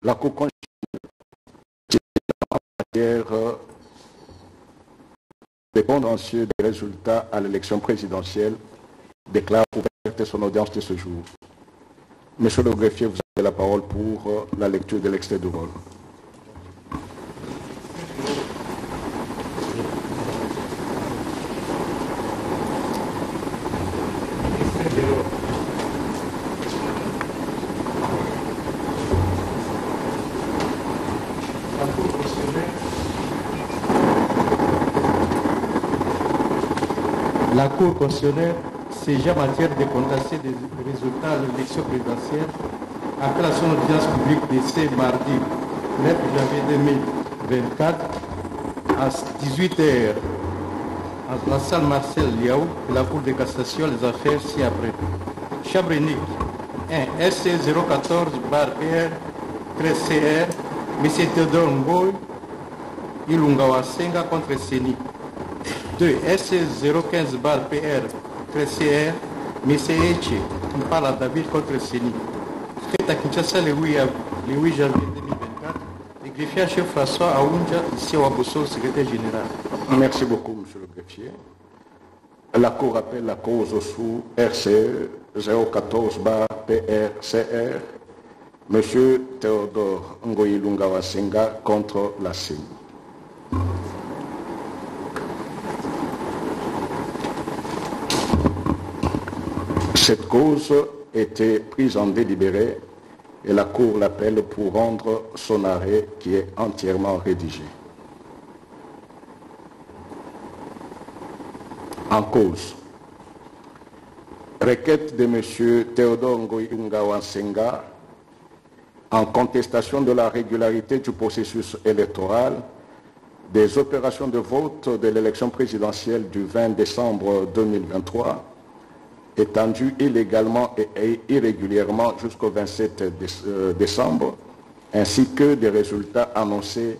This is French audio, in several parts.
La Cour constitutionnelle des contentieux des résultats à l'élection présidentielle déclare ouverte son audience de ce jour. Monsieur le greffier, vous avez la parole pour la lecture de l'extrait de vol. La Cour constitutionnelle saisit en matière de contentieux des résultats de l'élection présidentielle après son audience publique de ce mardi 9 janvier 2024 à 18h en la salle Marcel Liaou de la Cour de cassation des affaires ci-après. Chambre unique 1 SC 014-PR-13CR M. Théodore Ngoy Ilungawa Senga contre Séni. 2 SC 015-PR-13CR M. Eche Mpala David contre Séni. Fait à Kinshasa le 8 janvier 2024, le greffier chef François Aounja, ici au Abosso, secrétaire général. Merci beaucoup, monsieur le greffier. La Cour appelle la cause sous RCE 014-PR-CR M. Théodore Ngoy Ilungawa Senga contre la CENI. Cette cause était prise en délibéré et la Cour l'appelle pour rendre son arrêt qui est entièrement rédigé. En cause, requête de M. Théodore Ngoy Ilungawa Senga en contestation de la régularité du processus électoral des opérations de vote de l'élection présidentielle du 20 décembre 2023 étendu illégalement et irrégulièrement jusqu'au 27 décembre, ainsi que des résultats annoncés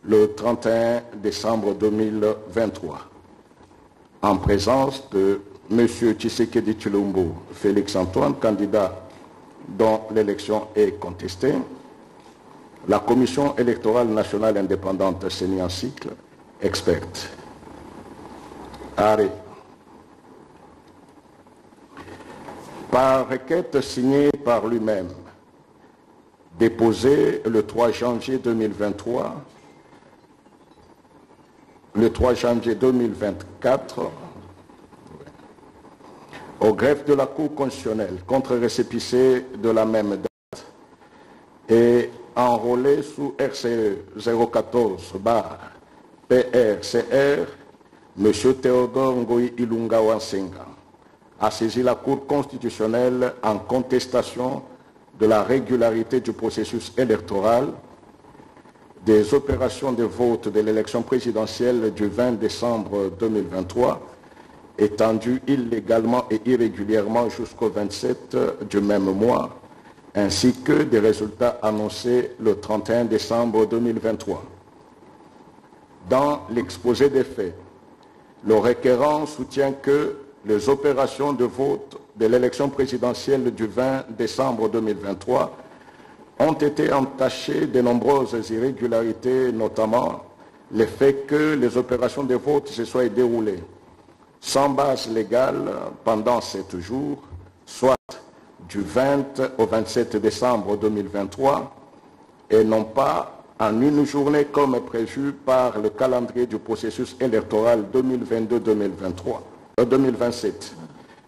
le 31 décembre 2023. En présence de M. Tshisekedi Tshilombo Félix Antoine, candidat dont l'élection est contestée, la Commission électorale nationale indépendante CENI en cycle, experte. Arrêt. Par requête signée par lui-même, déposée le 3 janvier 2023, le 3 janvier 2024, au greffe de la Cour constitutionnelle contre récépissé de la même date et enrôlé sous RCE 014-PR-CR, M. Théodore Ngoy Ilungawa Senga a saisi la Cour constitutionnelle en contestation de la régularité du processus électoral, des opérations de vote de l'élection présidentielle du 20 décembre 2023, étendues illégalement et irrégulièrement jusqu'au 27 du même mois, ainsi que des résultats annoncés le 31 décembre 2023. Dans l'exposé des faits, le requérant soutient que les opérations de vote de l'élection présidentielle du 20 décembre 2023 ont été entachées de nombreuses irrégularités, notamment le fait que les opérations de vote se soient déroulées sans base légale pendant 7 jours, soit du 20 au 27 décembre 2023, et non pas en une journée comme prévu par le calendrier du processus électoral 2022-2027,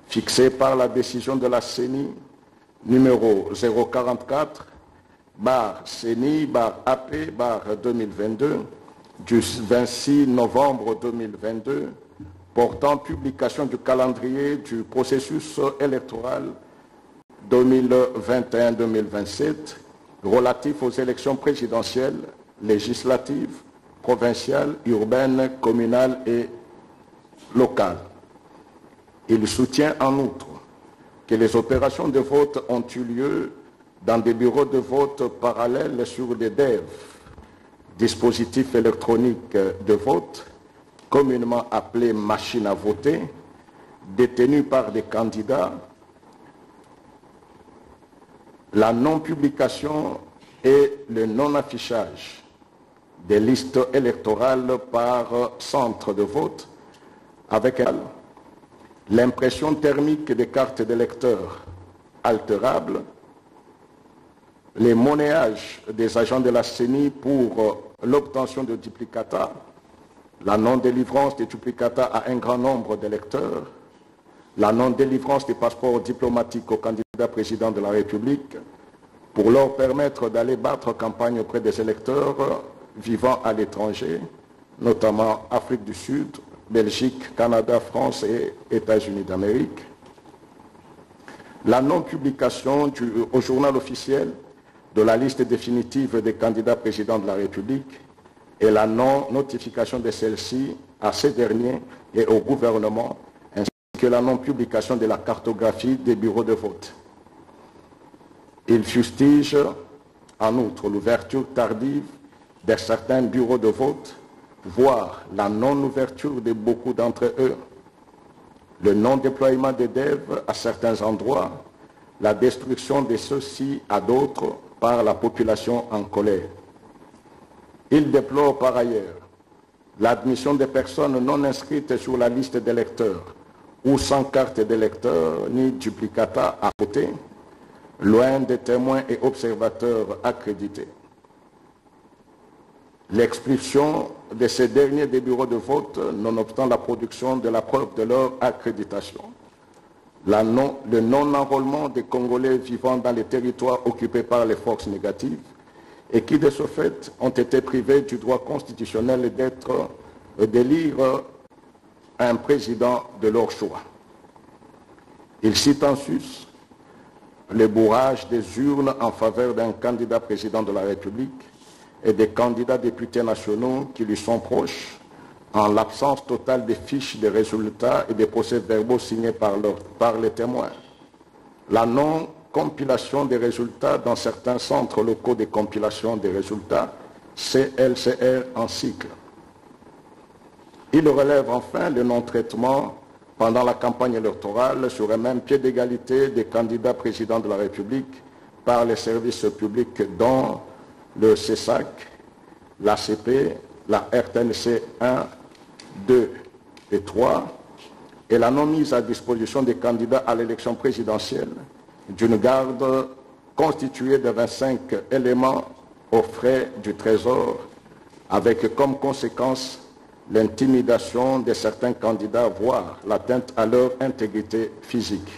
fixé par la décision de la CENI numéro 044-CENI-AP-2022 du 26 novembre 2022 portant publication du calendrier du processus électoral 2021-2027 relatif aux élections présidentielles, législatives, provinciales, urbaines, communales et locales. Il soutient en outre que les opérations de vote ont eu lieu dans des bureaux de vote parallèles sur des DEV, dispositifs électroniques de vote, communément appelés machines à voter, détenus par des candidats. La non-publication et le non-affichage des listes électorales par centre de vote avec l'impression thermique des cartes d'électeurs altérables, les monnayages des agents de la CENI pour l'obtention de duplicata, la non-délivrance des duplicata à un grand nombre d'électeurs, la non-délivrance des passeports diplomatiques aux candidats présidents de la République pour leur permettre d'aller battre campagne auprès des électeurs vivant à l'étranger, notamment Afrique du Sud, Belgique, Canada, France et États-Unis d'Amérique. La non-publication au journal officiel de la liste définitive des candidats présidents de la République et la non-notification de celle-ci à ces derniers et au gouvernement, ainsi que la non-publication de la cartographie des bureaux de vote. Il fustige en outre l'ouverture tardive de certains bureaux de vote, voire la non-ouverture de beaucoup d'entre eux, le non-déploiement des devs à certains endroits, la destruction de ceux-ci à d'autres par la population en colère. Il déplore par ailleurs l'admission des personnes non inscrites sur la liste d'électeurs ou sans carte d'électeur ni duplicata à voter, loin des témoins et observateurs accrédités. L'expulsion de ces derniers des bureaux de vote, nonobstant la production de la preuve de leur accréditation. Le non-enrôlement des Congolais vivant dans les territoires occupés par les forces négatives et qui, de ce fait, ont été privés du droit constitutionnel d'élire un président de leur choix. Il cite en sus le bourrage des urnes en faveur d'un candidat président de la République et des candidats députés nationaux qui lui sont proches, en l'absence totale des fiches de résultats et des procès-verbaux signés par les témoins. La non-compilation des résultats dans certains centres locaux de compilation des résultats, CLCR en cycle. Il relève enfin le non-traitement pendant la campagne électorale sur un même pied d'égalité des candidats présidents de la République par les services publics dont le CESAC, l'ACP, la RTNC 1, 2 et 3, et la non-mise à disposition des candidats à l'élection présidentielle d'une garde constituée de 25 éléments aux frais du Trésor, avec comme conséquence l'intimidation de certains candidats, voire l'atteinte à leur intégrité physique.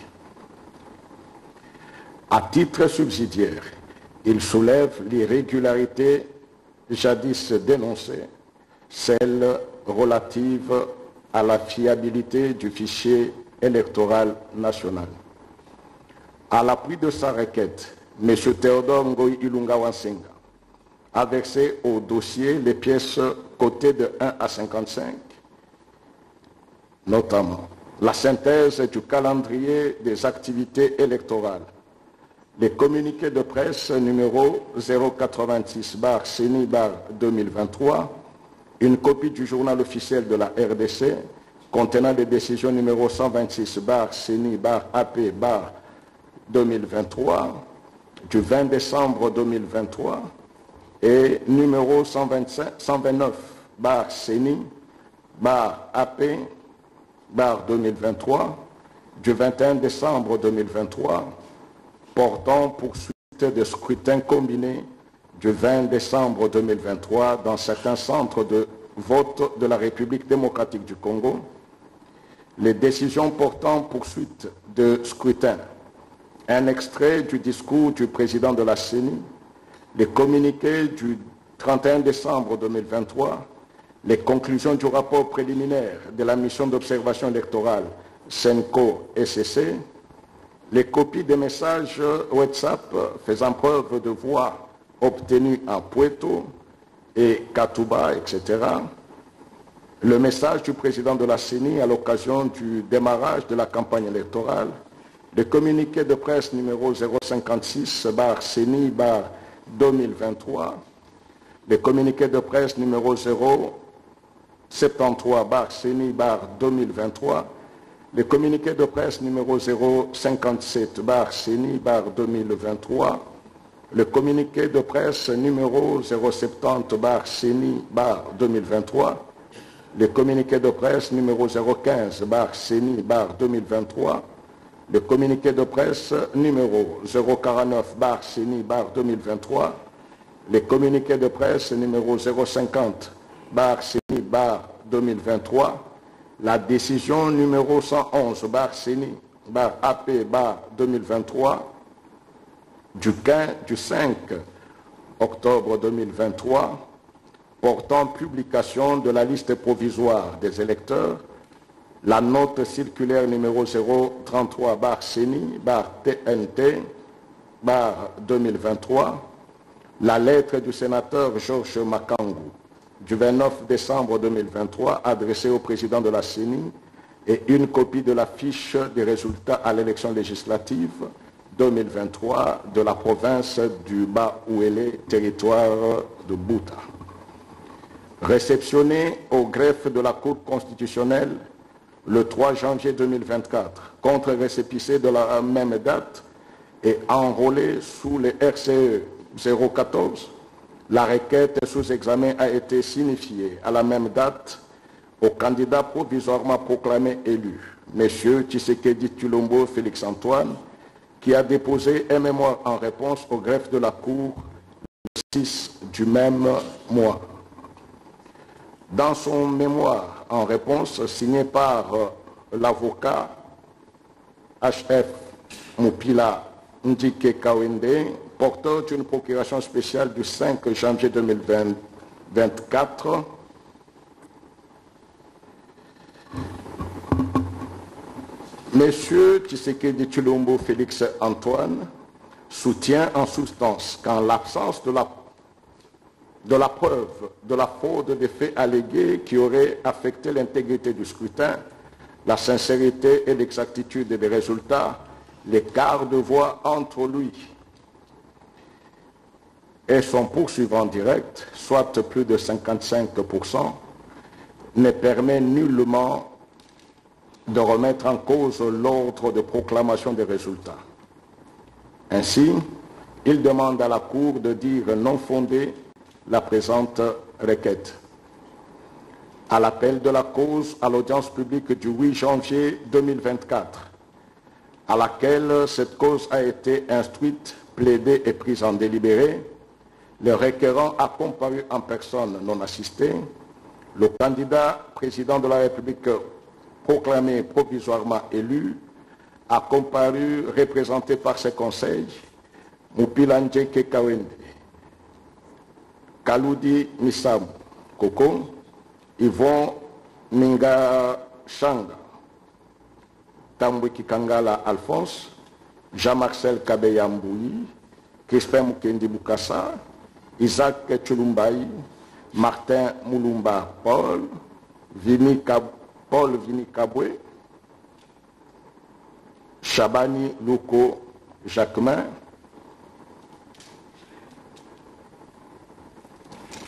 À titre subsidiaire, il soulève l'irrégularité jadis dénoncée, celle relative à la fiabilité du fichier électoral national. À l'appui de sa requête, M. Théodore Ngoï Ilunga Wansenga a versé au dossier les pièces cotées de 1 à 55, notamment la synthèse du calendrier des activités électorales, les communiqués de presse numéro 086/CENI/2023, une copie du journal officiel de la RDC contenant les décisions numéro 126/CENI/AP/2023 du 20 décembre 2023 et numéro 129/CENI/AP/2023 du 21 décembre 2023 portant poursuite de scrutin combiné du 20 décembre 2023 dans certains centres de vote de la République démocratique du Congo, les décisions portant poursuite de scrutin, un extrait du discours du président de la CENI, les communiqués du 31 décembre 2023, les conclusions du rapport préliminaire de la mission d'observation électorale CENCO-SCC, les copies des messages WhatsApp faisant preuve de voix obtenus à Puerto et Katouba, etc. Le message du président de la CENI à l'occasion du démarrage de la campagne électorale, le communiqué de presse numéro 056/CENI/2023, le communiqué de presse numéro 073/CENI/2023, le communiqué de presse numéro 057/CENI/2023, le communiqué de presse numéro 070-CENI-2023, le communiqué de presse numéro 015-CENI-2023, le communiqué de presse numéro 049-CENI-2023, le communiqué de presse numéro 050-CENI-2023, la décision numéro 111-CENI-AP-2023 du 5 octobre 2023 portant publication de la liste provisoire des électeurs, la note circulaire numéro 033-CENI-TNT-2023, la lettre du sénateur Georges Makangou du 29 décembre 2023 adressée au président de la CENI et une copie de la fiche des résultats à l'élection législative 2023 de la province du Bas-Ouélé, territoire de Bouta. Réceptionné au greffe de la Cour constitutionnelle le 3 janvier 2024, contre récépissé de la même date et enrôlé sous les RCE 014, la requête sous examen a été signifiée à la même date au candidat provisoirement proclamé élu, M. Tshisekedi Tshilombo Félix Antoine, qui a déposé un mémoire en réponse au greffe de la Cour le 6 du même mois. Dans son mémoire en réponse signé par l'avocat HF Mupila Ndike Kawende, porteur d'une procuration spéciale du 5 janvier 2024, Monsieur Tshisekedi Tshilombo Félix Antoine soutient en substance qu'en l'absence de la preuve de la fraude des faits allégués qui auraient affecté l'intégrité du scrutin, la sincérité et l'exactitude des résultats, l'écart de voix entre lui et son poursuivant direct, soit plus de 55%, ne permet nullement de remettre en cause l'ordre de proclamation des résultats. Ainsi, il demande à la Cour de dire non fondée la présente requête. À l'appel de la cause à l'audience publique du 8 janvier 2024, à laquelle cette cause a été instruite, plaidée et prise en délibéré, le requérant a comparu en personne non assistée, le candidat président de la République proclamé provisoirement élu a comparu représenté par ses conseils, Mupila Ndike Kawende, Kaloudi Misam Koko, Yvon Minga Changa, Tambwiki Kangala Alphonse, Jean-Marcel Kabeyamboui, Crispin Mukendi Bukassa, Isaac Tchulumbaï, Martin Moulumba Paul Vini Kabwe, Chabani Louko Jacquemin,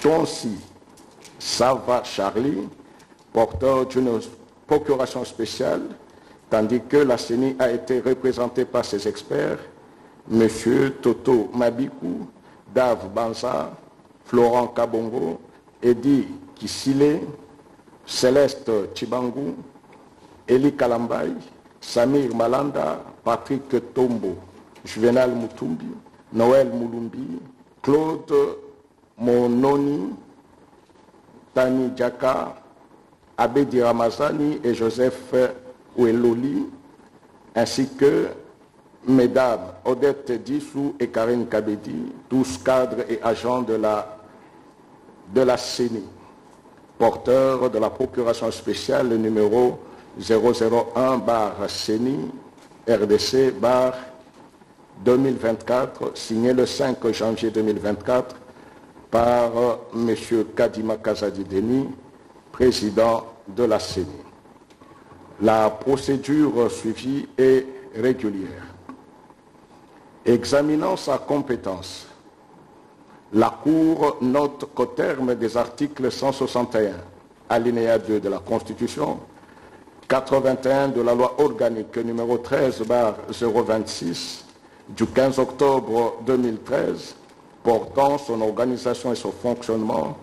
Tonsi Sava Charlie, porteur d'une procuration spéciale, tandis que la CENI a été représentée par ses experts, M. Toto Mabikou, Dave Banza, Florent Kabongo, Edi Kisile, Céleste Chibangu, Eli Kalambay, Samir Malanda, Patrick Tombo, Juvenal Mutumbi, Noël Moulumbi, Claude Mononi, Tani Djaka, Abedi Ramazani et Joseph Oueloli, ainsi que Mesdames Odette Dissou et Karine Kabedi, tous cadres et agents de la CENI, porteurs de la procuration spéciale numéro 001/CENI RDC/2024, signé le 5 janvier 2024 par M. Kadima Kazadi Deni, président de la CENI. La procédure suivie est régulière. Examinant sa compétence, la Cour note qu'au terme des articles 161, alinéa 2 de la Constitution, 81 de la loi organique numéro 13/026, du 15 octobre 2013 portant son organisation et son fonctionnement,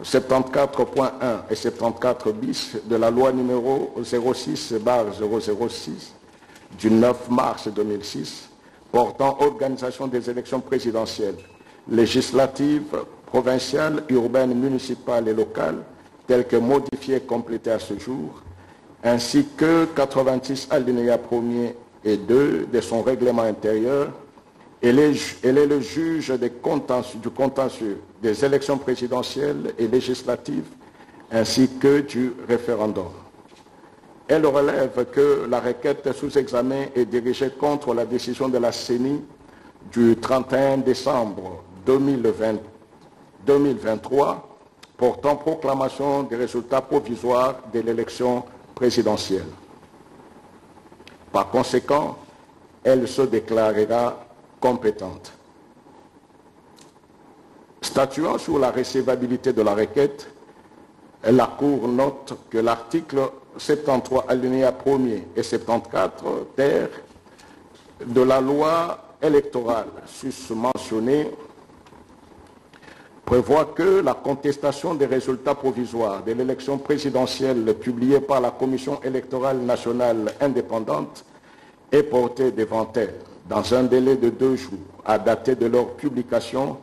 74.1 et 74 bis de la loi numéro 06/006 du 9 mars 2006 portant organisation des élections présidentielles, législatives, provinciales, urbaines, municipales et locales, telles que modifiées et complétées à ce jour, ainsi que 86 alinéas 1er et 2 de son règlement intérieur. Elle est le juge du contentieux des élections présidentielles et législatives, ainsi que du référendum. Elle relève que la requête sous examen est dirigée contre la décision de la CENI du 31 décembre 2023 portant proclamation des résultats provisoires de l'élection présidentielle. Par conséquent, elle se déclarera compétente. Statuant sur la recevabilité de la requête, la Cour note que l'article 73 alinéa 1er et 74 ter de la loi électorale susmentionnée prévoit que la contestation des résultats provisoires de l'élection présidentielle publiée par la Commission électorale nationale indépendante est portée devant elle dans un délai de 2 jours à dater de leur publication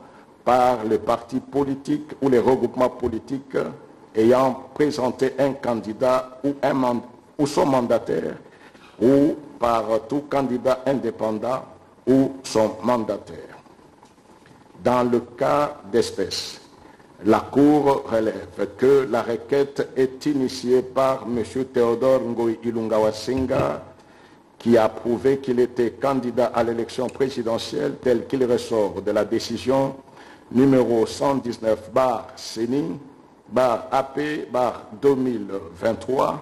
par les partis politiques ou les regroupements politiques ayant présenté un candidat ou son mandataire, ou par tout candidat indépendant ou son mandataire. Dans le cas d'espèce, la Cour relève que la requête est initiée par M. Théodore Ngoï Ilunga wa Senga, qui a prouvé qu'il était candidat à l'élection présidentielle tel qu'il ressort de la décision numéro 119/CENI/AP/2023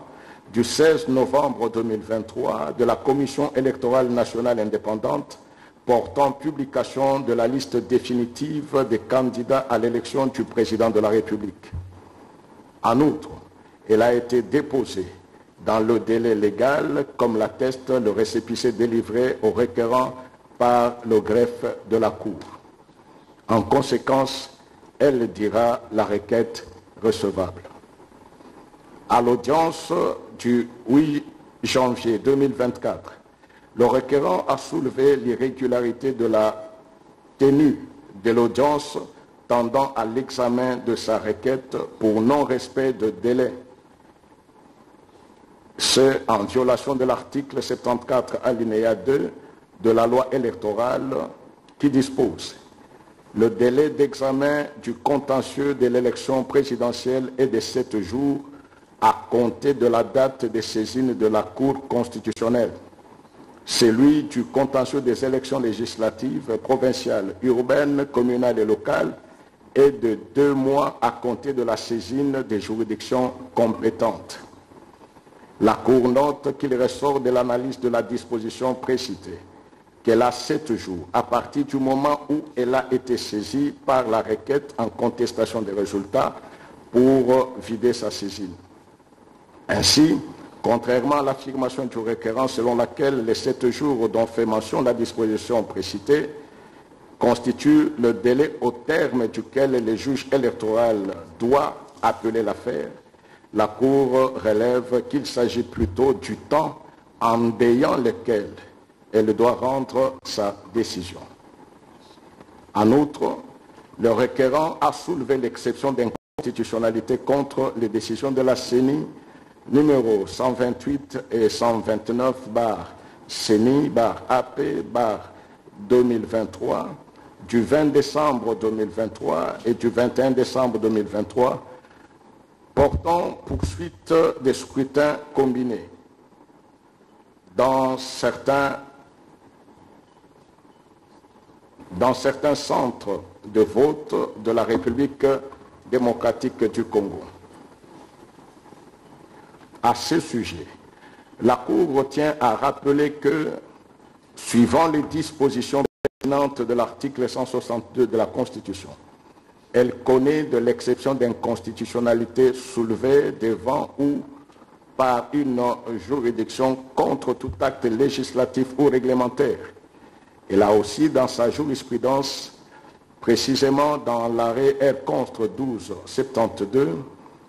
du 16 novembre 2023 de la Commission électorale nationale indépendante portant publication de la liste définitive des candidats à l'élection du président de la République. En outre, elle a été déposée dans le délai légal, comme l'atteste le récépissé délivré au requérant par le greffe de la Cour. En conséquence, elle dira la requête recevable. À l'audience du 8 janvier 2024, le requérant a soulevé l'irrégularité de la tenue de l'audience tendant à l'examen de sa requête pour non-respect de délai. C'est en violation de l'article 74 alinéa 2 de la loi électorale qui dispose: le délai d'examen du contentieux de l'élection présidentielle est de 7 jours à compter de la date de saisine de la Cour constitutionnelle. Celui du contentieux des élections législatives, provinciales, urbaines, communales et locales est de 2 mois à compter de la saisine des juridictions compétentes. La Cour note qu'il ressort de l'analyse de la disposition précitée qu'elle a 7 jours à partir du moment où elle a été saisie par la requête en contestation des résultats pour vider sa saisine. Ainsi, contrairement à l'affirmation du requérant selon laquelle les 7 jours dont fait mention la disposition précitée constituent le délai au terme duquel le juge électoral doit appeler l'affaire, la Cour relève qu'il s'agit plutôt du temps en déant lequel elle doit rendre sa décision. En outre, le requérant a soulevé l'exception d'inconstitutionnalité contre les décisions de la CENI numéro 128 et 129/CENI/AP/2023 du 20 décembre 2023 et du 21 décembre 2023 portant poursuite des scrutins combinés dans certains centres de vote de la République démocratique du Congo. À ce sujet, la Cour tient à rappeler que, suivant les dispositions pertinentes de l'article 162 de la Constitution, elle connaît de l'exception d'inconstitutionnalité soulevée devant ou par une juridiction contre tout acte législatif ou réglementaire Elle a aussi, dans sa jurisprudence, précisément dans l'arrêt R. Constre 1272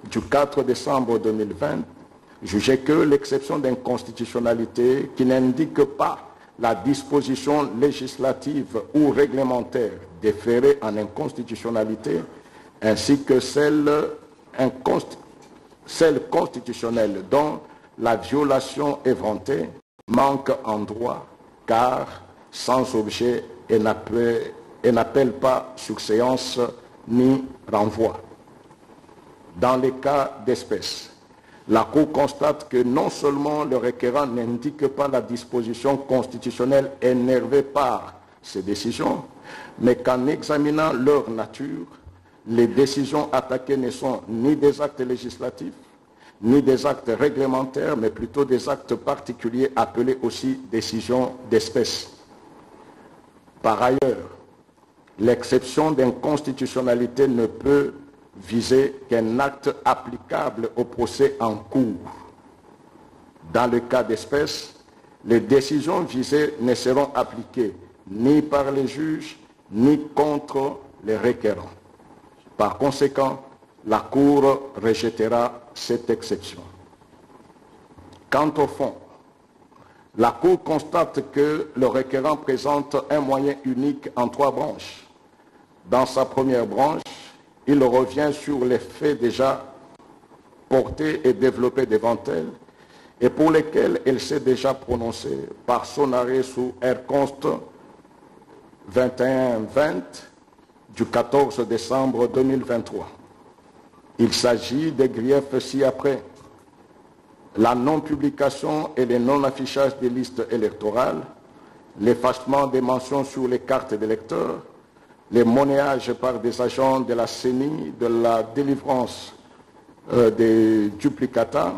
du 4 décembre 2020, jugé que l'exception d'inconstitutionnalité qui n'indique pas la disposition législative ou réglementaire déférée en inconstitutionnalité, ainsi que celle constitutionnelle dont la violation éventée manque en droit, car sans objet et n'appelle pas sur séance ni renvoi. Dans les cas d'espèce, la Cour constate que non seulement le requérant n'indique pas la disposition constitutionnelle énervée par ces décisions, mais qu'en examinant leur nature, les décisions attaquées ne sont ni des actes législatifs, ni des actes réglementaires, mais plutôt des actes particuliers appelés aussi décisions d'espèce. Par ailleurs, l'exception d'inconstitutionnalité ne peut viser qu'un acte applicable au procès en cours. Dans le cas d'espèce, les décisions visées ne seront appliquées ni par les juges, ni contre les requérants. Par conséquent, la Cour rejettera cette exception. Quant au fond, la Cour constate que le requérant présente un moyen unique en 3 branches. Dans sa première branche, il revient sur les faits déjà portés et développés devant elle et pour lesquels elle s'est déjà prononcée par son arrêt sous R. Const 2120 du 14 décembre 2023. Il s'agit des griefs ci-après: la non-publication et le non-affichage des listes électorales, l'effacement des mentions sur les cartes d'électeurs, les monnayages par des agents de la CENI de la délivrance des duplicata,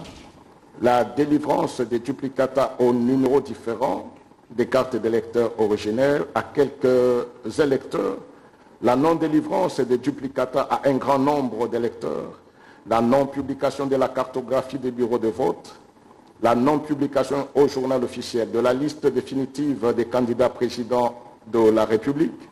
la délivrance des duplicata aux numéros différents des cartes d'électeurs originaires à quelques électeurs, la non-délivrance des duplicata à un grand nombre d'électeurs, la non-publication de la cartographie des bureaux de vote, la non-publication au journal officiel de la liste définitive des candidats présidents de la République,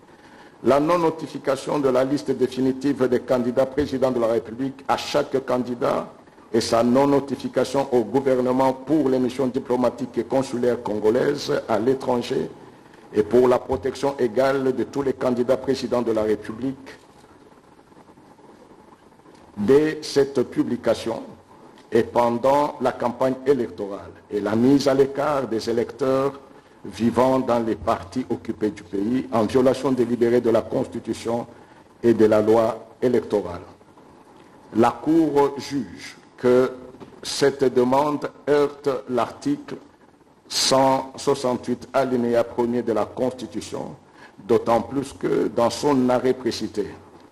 la non-notification de la liste définitive des candidats présidents de la République à chaque candidat et sa non-notification au gouvernement pour les missions diplomatiques et consulaires congolaises à l'étranger et pour la protection égale de tous les candidats présidents de la République. Dès cette publication et pendant la campagne électorale et la mise à l'écart des électeurs vivant dans les partis occupés du pays en violation délibérée de la Constitution et de la loi électorale. La Cour juge que cette demande heurte l'article 168 alinéa 1er de la Constitution, d'autant plus que dans son arrêt précité,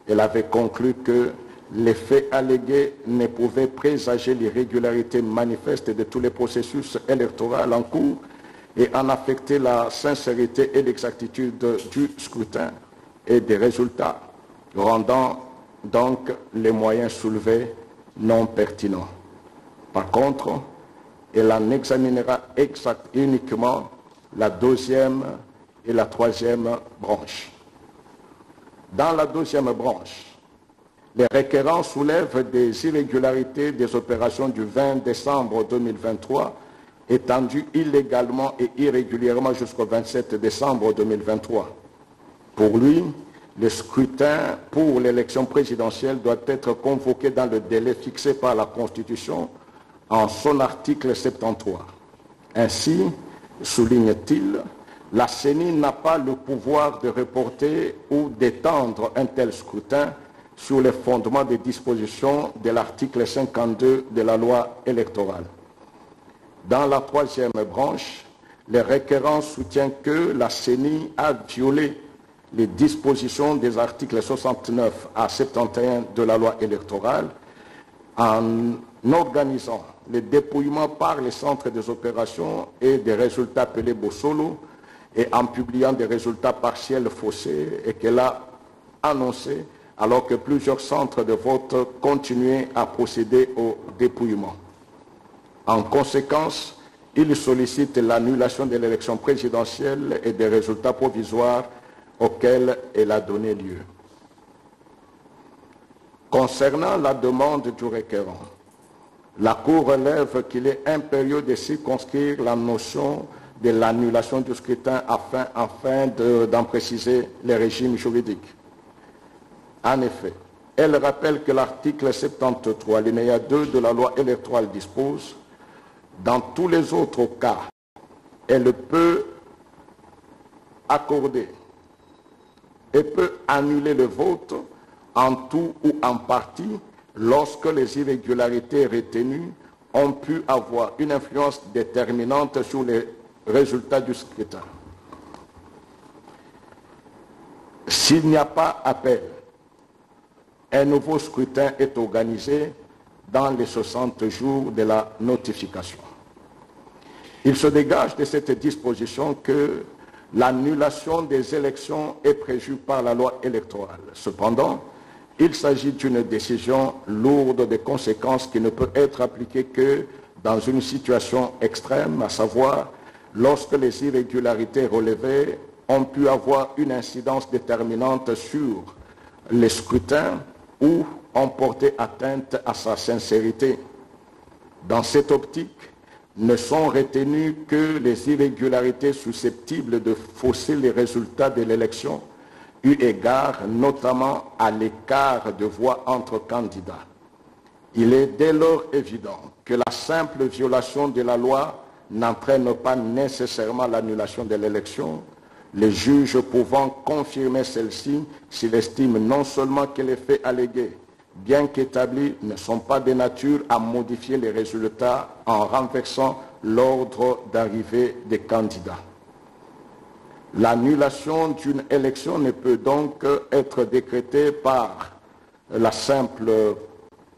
elle avait conclu que les faits allégués ne pouvaient présager l'irrégularité manifeste de tous les processus électoraux en cours et en affecter la sincérité et l'exactitude du scrutin et des résultats, rendant donc les moyens soulevés non pertinents. Par contre, elle en examinera uniquement la 2e et la 3e branche. Dans la 2e branche, les requérants soulèvent des irrégularités des opérations du 20 décembre 2023 étendues illégalement et irrégulièrement jusqu'au 27 décembre 2023. Pour lui, le scrutin pour l'élection présidentielle doit être convoqué dans le délai fixé par la Constitution en son article 73. Ainsi, souligne-t-il, la CENI n'a pas le pouvoir de reporter ou d'étendre un tel scrutin sur le fondement des dispositions de l'article 52 de la loi électorale. Dans la 3e branche, les requérants soutiennent que la CENI a violé les dispositions des articles 69 à 71 de la loi électorale en organisant le dépouillement par les centres des opérations et des résultats appelés Bossolo et en publiant des résultats partiels faussés et qu'elle a annoncé alors que plusieurs centres de vote continuaient à procéder au dépouillement. En conséquence, il sollicite l'annulation de l'élection présidentielle et des résultats provisoires auxquels elle a donné lieu. Concernant la demande du requérant, la Cour relève qu'il est impérieux de circonscrire la notion de l'annulation du scrutin afin d'en préciser les régimes juridiques. En effet, elle rappelle que l'article 73, alinéa 2 de la loi électorale dispose: dans tous les autres cas, elle peut accorder et peut annuler le vote en tout ou en partie lorsque les irrégularités retenues ont pu avoir une influence déterminante sur les résultats du scrutin. S'il n'y a pas appel, un nouveau scrutin est organisé dans les 60 jours de la notification. Il se dégage de cette disposition que l'annulation des élections est prévue par la loi électorale. Cependant, il s'agit d'une décision lourde de conséquences qui ne peut être appliquée que dans une situation extrême, à savoir lorsque les irrégularités relevées ont pu avoir une incidence déterminante sur les scrutins ou ont porté atteinte à sa sincérité. Dans cette optique, ne sont retenues que les irrégularités susceptibles de fausser les résultats de l'élection, eu égard notamment à l'écart de voix entre candidats. Il est dès lors évident que la simple violation de la loi n'entraîne pas nécessairement l'annulation de l'élection, les juges pouvant confirmer celle-ci s'ils estiment non seulement que les faits allégués, bien qu'établis, ne sont pas de nature à modifier les résultats en renversant l'ordre d'arrivée des candidats. L'annulation d'une élection ne peut donc être décrétée par la simple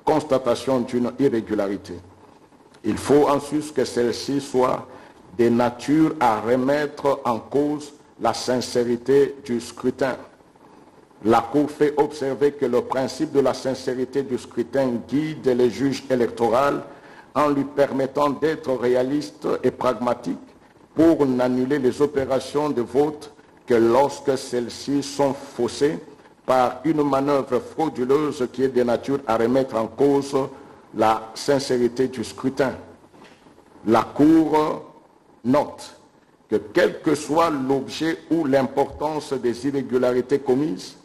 constatation d'une irrégularité. Il faut ensuite que celle-ci soit de nature à remettre en cause la sincérité du scrutin. La Cour fait observer que le principe de la sincérité du scrutin guide les juges électoraux en lui permettant d'être réaliste et pragmatique pour n'annuler les opérations de vote que lorsque celles-ci sont faussées par une manœuvre frauduleuse qui est de nature à remettre en cause la sincérité du scrutin. La Cour note que quel que soit l'objet ou l'importance des irrégularités commises,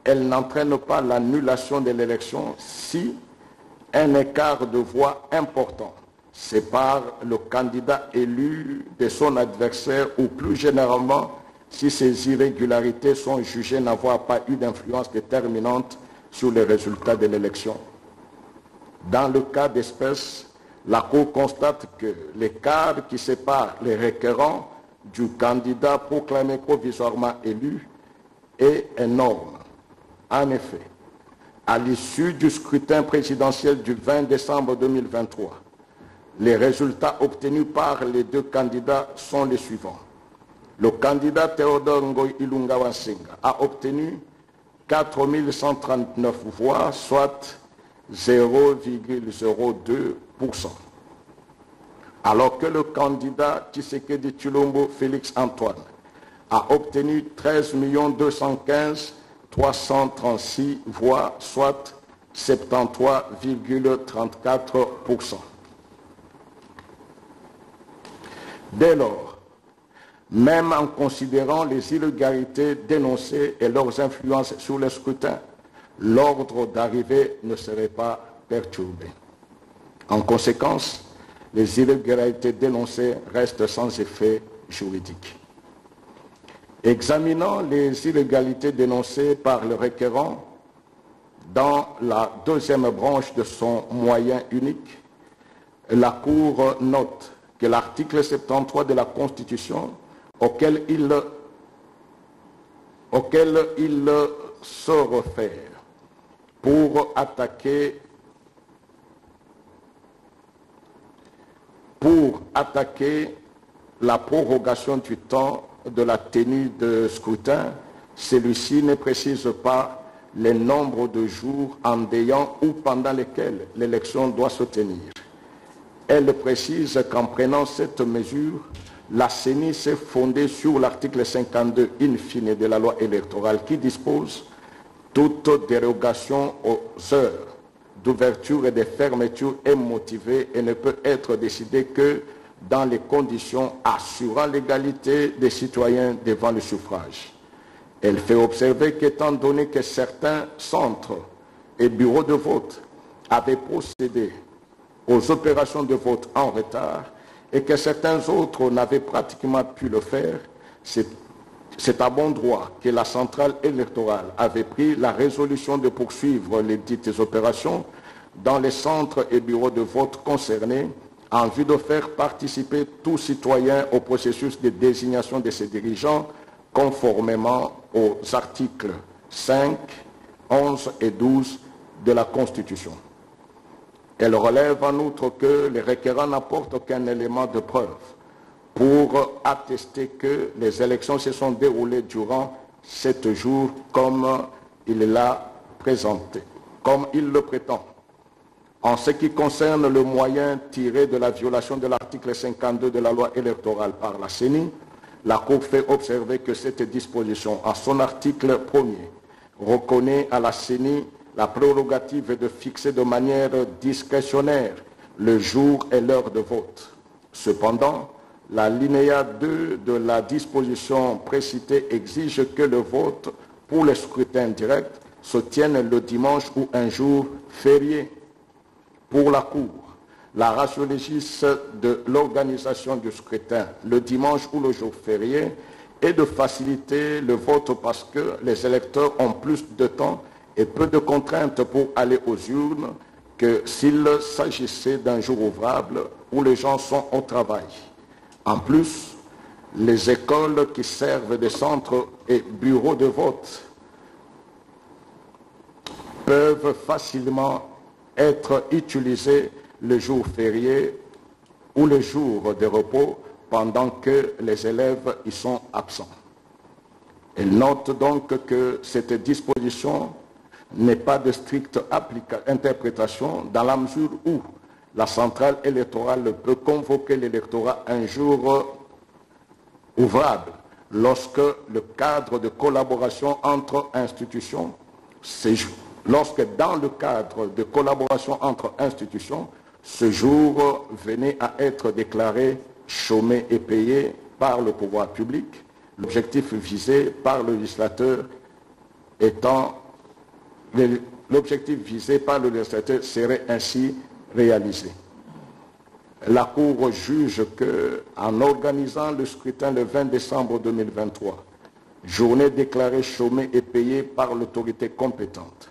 elle n'entraîne pas l'annulation de l'élection si un écart de voix important sépare le candidat élu de son adversaire ou plus généralement si ces irrégularités sont jugées n'avoir pas eu d'influence déterminante sur les résultats de l'élection. Dans le cas d'espèce, la Cour constate que l'écart qui sépare les requérants du candidat proclamé provisoirement élu est énorme. En effet, à l'issue du scrutin présidentiel du 20 décembre 2023, les résultats obtenus par les deux candidats sont les suivants. Le candidat Théodore Ngoï Ilunga Wansenga a obtenu 4139 voix, soit 0,02%. Alors que le candidat Tshisekedi Tshilombo Félix Antoine a obtenu 13 215 336 voix, soit 73,34%. Dès lors, même en considérant les illégalités dénoncées et leurs influences sur le scrutin, l'ordre d'arrivée ne serait pas perturbé. En conséquence, les illégalités dénoncées restent sans effet juridique. Examinant les illégalités dénoncées par le requérant dans la deuxième branche de son moyen unique, la Cour note que l'article 73 de la Constitution, auquel il se réfère pour attaquer la prorogation du temps de la tenue de scrutin, celui-ci ne précise pas le nombre de jours en ayant ou pendant lesquels l'élection doit se tenir. Elle précise qu'en prenant cette mesure, la CENI s'est fondée sur l'article 52 in fine de la loi électorale qui dispose toute dérogation aux heures d'ouverture et de fermeture est motivée et ne peut être décidée que dans les conditions assurant l'égalité des citoyens devant le suffrage. Elle fait observer qu'étant donné que certains centres et bureaux de vote avaient procédé aux opérations de vote en retard et que certains autres n'avaient pratiquement pu le faire, c'est à bon droit que la centrale électorale avait pris la résolution de poursuivre les dites opérations dans les centres et bureaux de vote concernés en vue de faire participer tout citoyen au processus de désignation de ses dirigeants conformément aux articles 5, 11 et 12 de la Constitution. Elle relève en outre que les requérants n'apportent aucun élément de preuve pour attester que les élections se sont déroulées durant 7 jours comme il l'a présenté, comme il le prétend. En ce qui concerne le moyen tiré de la violation de l'article 52 de la loi électorale par la CENI, la Cour fait observer que cette disposition, en son article 1er, reconnaît à la CENI la prérogative de fixer de manière discrétionnaire le jour et l'heure de vote. Cependant, l'alinéa 2 de la disposition précitée exige que le vote pour le scrutin direct se tienne le dimanche ou un jour férié. Pour la Cour, la ratio legis de l'organisation du scrutin le dimanche ou le jour férié est de faciliter le vote parce que les électeurs ont plus de temps et peu de contraintes pour aller aux urnes que s'il s'agissait d'un jour ouvrable où les gens sont au travail. En plus, les écoles qui servent de centres et bureaux de vote peuvent facilement être utilisées le jour férié ou le jour de repos pendant que les élèves y sont absents. Elle note donc que cette disposition n'est pas de stricte interprétation dans la mesure où la centrale électorale peut convoquer l'électorat un jour ouvrable lorsque le cadre de collaboration entre institutions séjourne. Lorsque dans le cadre de collaboration entre institutions, ce jour venait à être déclaré chômé et payé par le pouvoir public, l'objectif visé par le législateur serait ainsi réalisé. La Cour juge qu'en organisant le scrutin le 20 décembre 2023, journée déclarée chômée et payée par l'autorité compétente,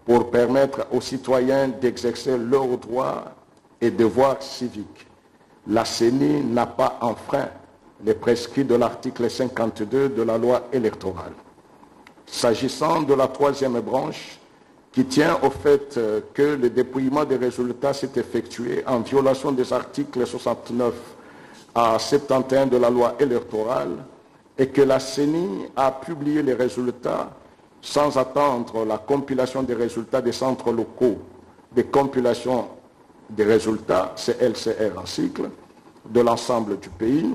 pour permettre aux citoyens d'exercer leurs droits et devoirs civiques, la CENI n'a pas enfreint les prescrits de l'article 52 de la loi électorale. S'agissant de la troisième branche, qui tient au fait que le dépouillement des résultats s'est effectué en violation des articles 69 à 71 de la loi électorale et que la CENI a publié les résultats sans attendre la compilation des résultats des centres locaux de compilation des résultats, CLCR en cycle, de l'ensemble du pays,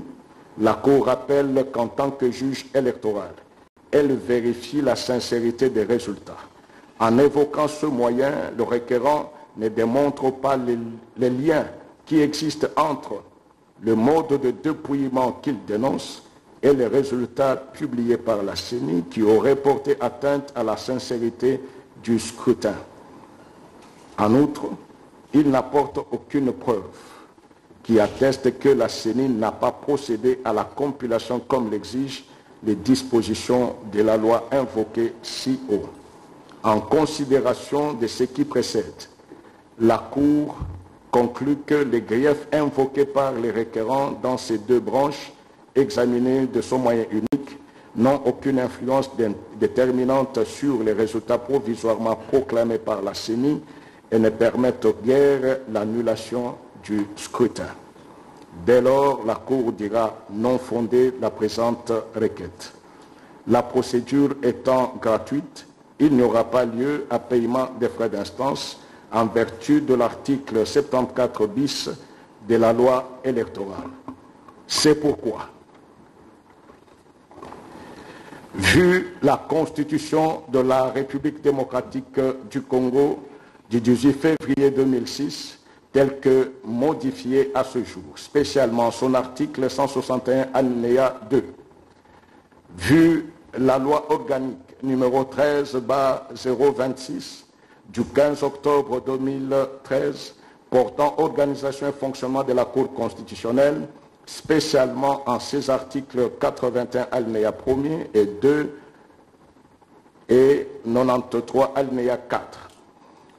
la Cour rappelle qu'en tant que juge électoral, elle vérifie la sincérité des résultats. En évoquant ce moyen, le requérant ne démontre pas les liens qui existent entre le mode de dépouillement qu'il dénonce et les résultats publiés par la CENI qui auraient porté atteinte à la sincérité du scrutin. En outre, il n'apporte aucune preuve qui atteste que la CENI n'a pas procédé à la compilation comme l'exigent les dispositions de la loi invoquées si haut. En considération de ce qui précède, la Cour conclut que les griefs invoqués par les requérants dans ces deux branches examinées de son moyen unique n'ont aucune influence déterminante sur les résultats provisoirement proclamés par la CENI et ne permettent guère l'annulation du scrutin. Dès lors, la Cour dira non fondée la présente requête. La procédure étant gratuite, il n'y aura pas lieu à paiement des frais d'instance en vertu de l'article 74 bis de la loi électorale. C'est pourquoi, vu la Constitution de la République démocratique du Congo du 18 février 2006, telle que modifiée à ce jour, spécialement son article 161 alinéa 2, vu la loi organique numéro 13/026 du 15 octobre 2013 portant organisation et fonctionnement de la Cour constitutionnelle, spécialement en ses articles 81 alinéa 1er et 2 et 93 alinéa 4,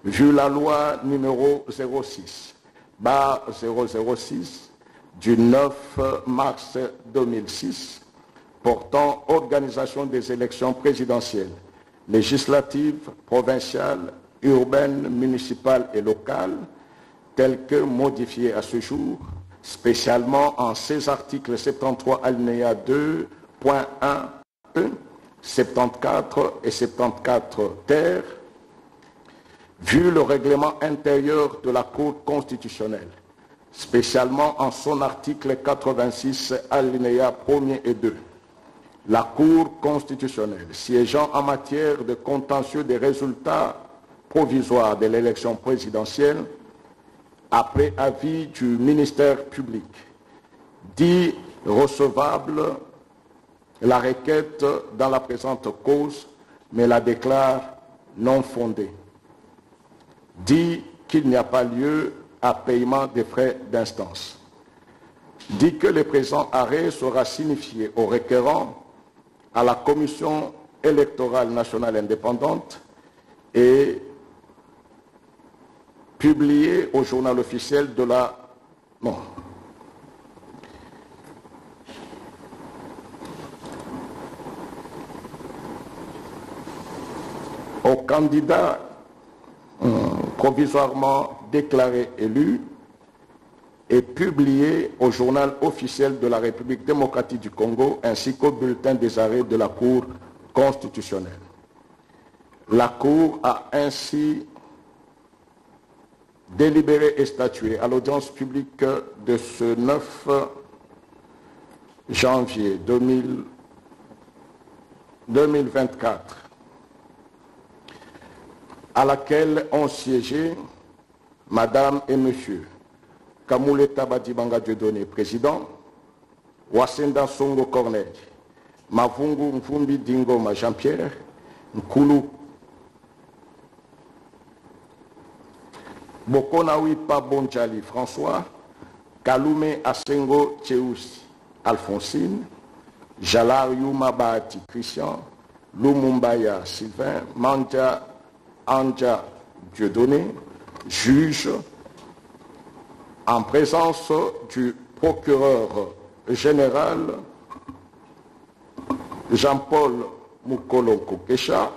vu la loi numéro 06/006 du 9 mars 2006 portant organisation des élections présidentielles, législatives, provinciales, urbaines, municipales et locales, telles que modifiées à ce jour, spécialement en ces articles 73 alinéa 2.1e, 74 et 74 ter, vu le règlement intérieur de la Cour constitutionnelle, spécialement en son article 86 alinéa 1er et 2. La Cour constitutionnelle, siégeant en matière de contentieux des résultats provisoires de l'élection présidentielle, après avis du ministère public, dit recevable la requête dans la présente cause, mais la déclare non fondée. Dit qu'il n'y a pas lieu à paiement des frais d'instance. Dit que le présent arrêt sera signifié au requérant, à la Commission électorale nationale indépendante et publié au journal officiel de la... Non. Au candidat provisoirement déclaré élu et publié au journal officiel de la République démocratique du Congo ainsi qu'au bulletin des arrêts de la Cour constitutionnelle. La Cour a ainsi délibéré et statué à l'audience publique de ce 9 janvier 2024, à laquelle ont siégé Madame et Monsieur Kamuleta Badibanga Dieudonné, président, Wasenda Songo Corneille, Mavungu Mvumbi Dingoma Jean-Pierre, Nkulu Bokonawi Pabonjali François, Kalume Asengo Tcheus Alphonsine, Jalar Yuma Bahati Christian, Lumumbaya Sylvain, Manja Anja Dieudonné, juge en présence du procureur général Jean-Paul Moukolonko Kesha,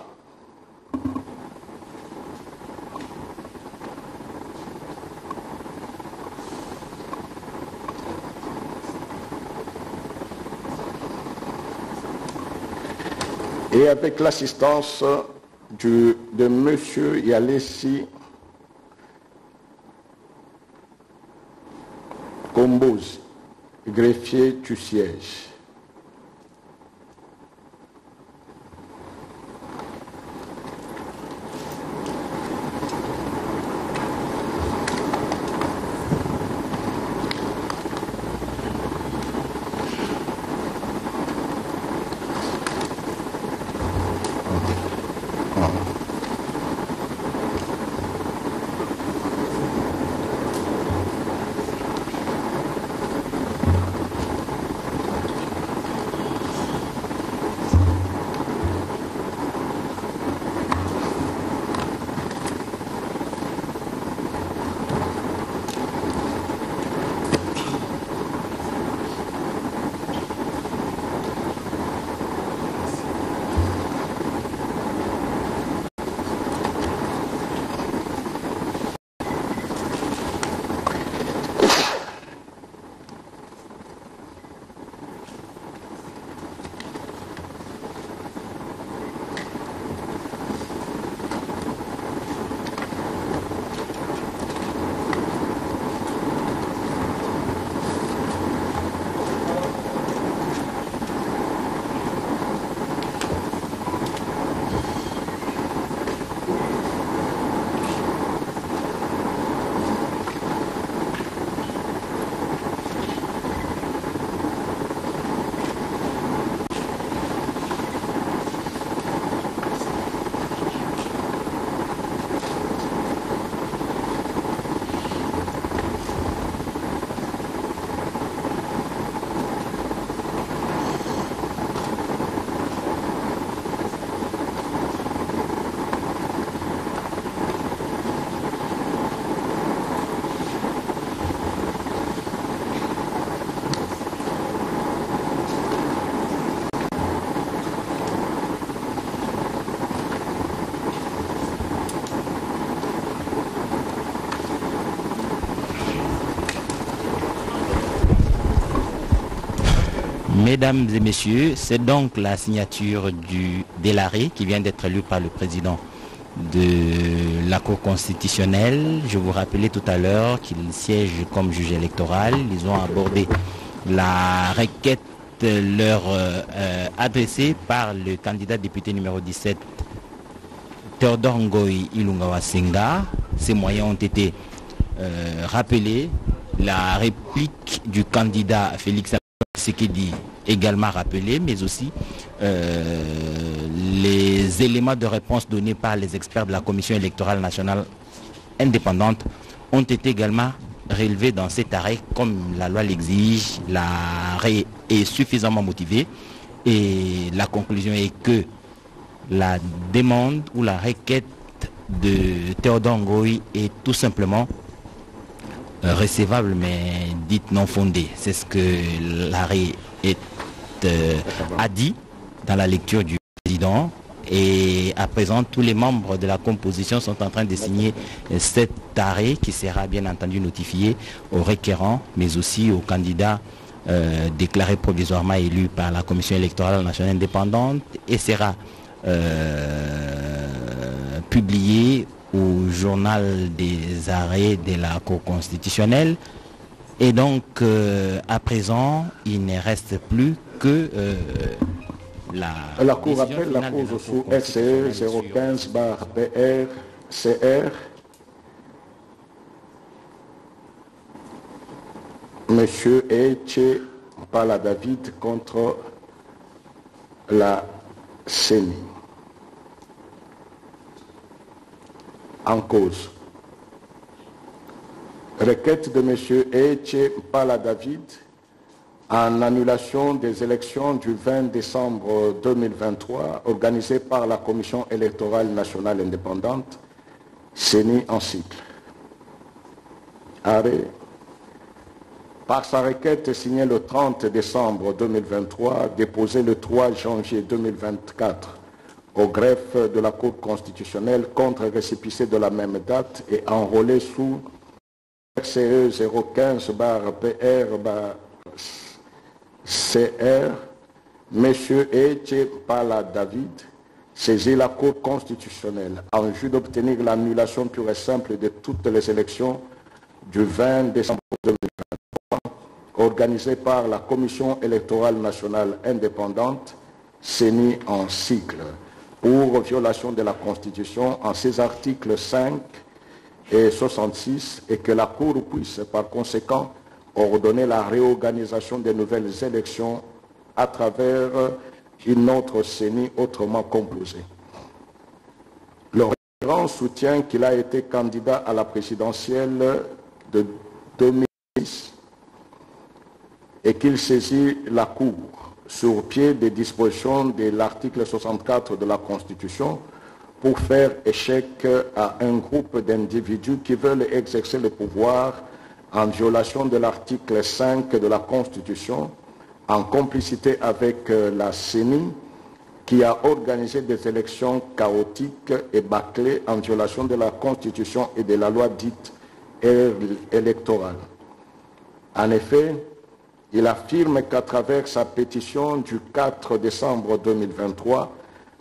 et avec l'assistance de M. Yalessi Kombozi, greffier du siège. Mesdames et messieurs, c'est donc la signature de l'arrêt qui vient d'être lu par le président de la Cour constitutionnelle. Je vous rappelais tout à l'heure qu'il siège comme juge électoral. Ils ont abordé la requête leur adressée par le candidat député numéro 17, Théodore Ngoï Ilunga wa Senga. Ces moyens ont été rappelés. La réplique du candidat Félix Tshisekedi également rappelée, mais aussi les éléments de réponse donnés par les experts de la Commission électorale nationale indépendante ont été également relevés dans cet arrêt comme la loi l'exige. L'arrêt est suffisamment motivé et la conclusion est que la demande ou la requête de Théodore Ngoï est tout simplement recevable mais dite non fondée. C'est ce que l'arrêt a dit dans la lecture du président. Et à présent, tous les membres de la composition sont en train de signer cet arrêt qui sera bien entendu notifié aux requérants, mais aussi aux candidats déclarés provisoirement élus par la Commission électorale nationale indépendante et sera publié au journal des arrêts de la Cour constitutionnelle. Et donc, à présent, il ne reste plus que la Cour appelle la cause sous SCE 015/PR-CR. Monsieur Eche Pala David contre la CENI. En cause. Requête de M. Eche Pala David en annulation des élections du 20 décembre 2023 organisées par la Commission électorale nationale indépendante, CENI en cycle. Arrêt. Par sa requête signée le 30 décembre 2023, déposée le 3 janvier 2024 au greffe de la Cour constitutionnelle contre récépissé de la même date et enrôlé sous RCE 015/PR/CR, M. Eche Pala David saisit la Cour constitutionnelle en vue d'obtenir l'annulation pure et simple de toutes les élections du 20 décembre 2023 organisées par la Commission électorale nationale indépendante, CENI en cycle, pour violation de la Constitution en ses articles 5 et 66 et que la Cour puisse par conséquent ordonner la réorganisation des nouvelles élections à travers une autre CENI autrement composée. Le référent soutient qu'il a été candidat à la présidentielle de 2010 et qu'il saisit la Cour sur pied des dispositions de l'article 64 de la Constitution pour faire échec à un groupe d'individus qui veulent exercer le pouvoir en violation de l'article 5 de la Constitution, en complicité avec la CENI, qui a organisé des élections chaotiques et bâclées en violation de la Constitution et de la loi dite électorale. En effet, il affirme qu'à travers sa pétition du 4 décembre 2023,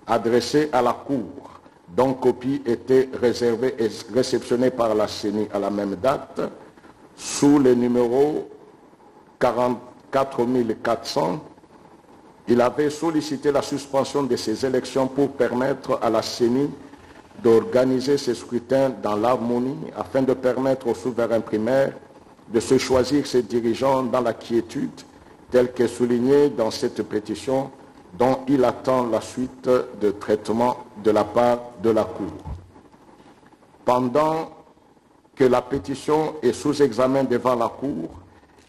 adressée à la Cour, dont copie était réservée et réceptionnée par la CENI à la même date, sous le numéro 44400, il avait sollicité la suspension de ces élections pour permettre à la CENI d'organiser ces scrutins dans l'harmonie afin de permettre aux souverains primaires de se choisir ses dirigeants dans la quiétude, telle qu'est soulignée dans cette pétition dont il attend la suite de traitement de la part de la Cour. Pendant que la pétition est sous examen devant la Cour,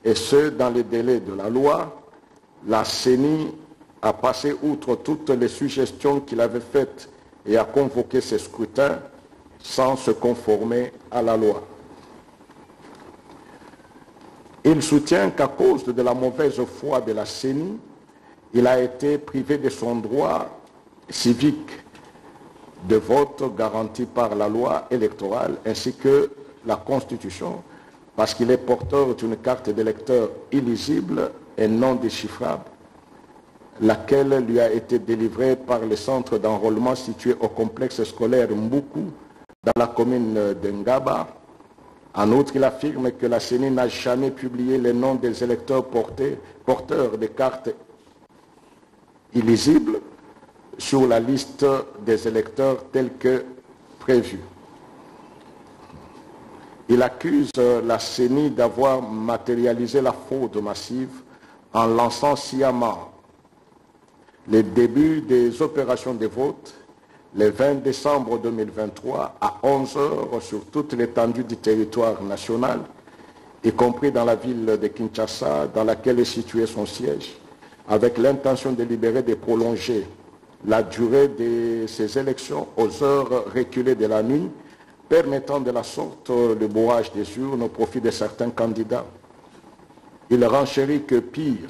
et ce dans les délais de la loi, la CENI a passé outre toutes les suggestions qu'il avait faites et a convoqué ces scrutins sans se conformer à la loi. Il soutient qu'à cause de la mauvaise foi de la CENI, il a été privé de son droit civique de vote garanti par la loi électorale ainsi que la Constitution, parce qu'il est porteur d'une carte d'électeur illisible et non déchiffrable, laquelle lui a été délivrée par le centre d'enrôlement situé au complexe scolaire Mbuku, dans la commune de Ngaba. En outre, il affirme que la CENI n'a jamais publié les noms des électeurs porteurs de cartes illisibles sur la liste des électeurs telle que prévue. Il accuse la CENI d'avoir matérialisé la fraude massive en lançant sciemment le début des opérations de vote le 20 décembre 2023 à 11 h sur toute l'étendue du territoire national, y compris dans la ville de Kinshasa, dans laquelle est situé son siège, avec l'intention délibérée de prolonger la durée de ces élections aux heures reculées de la nuit, permettant de la sorte le bourrage des urnes au profit de certains candidats. Il renchérit que pire,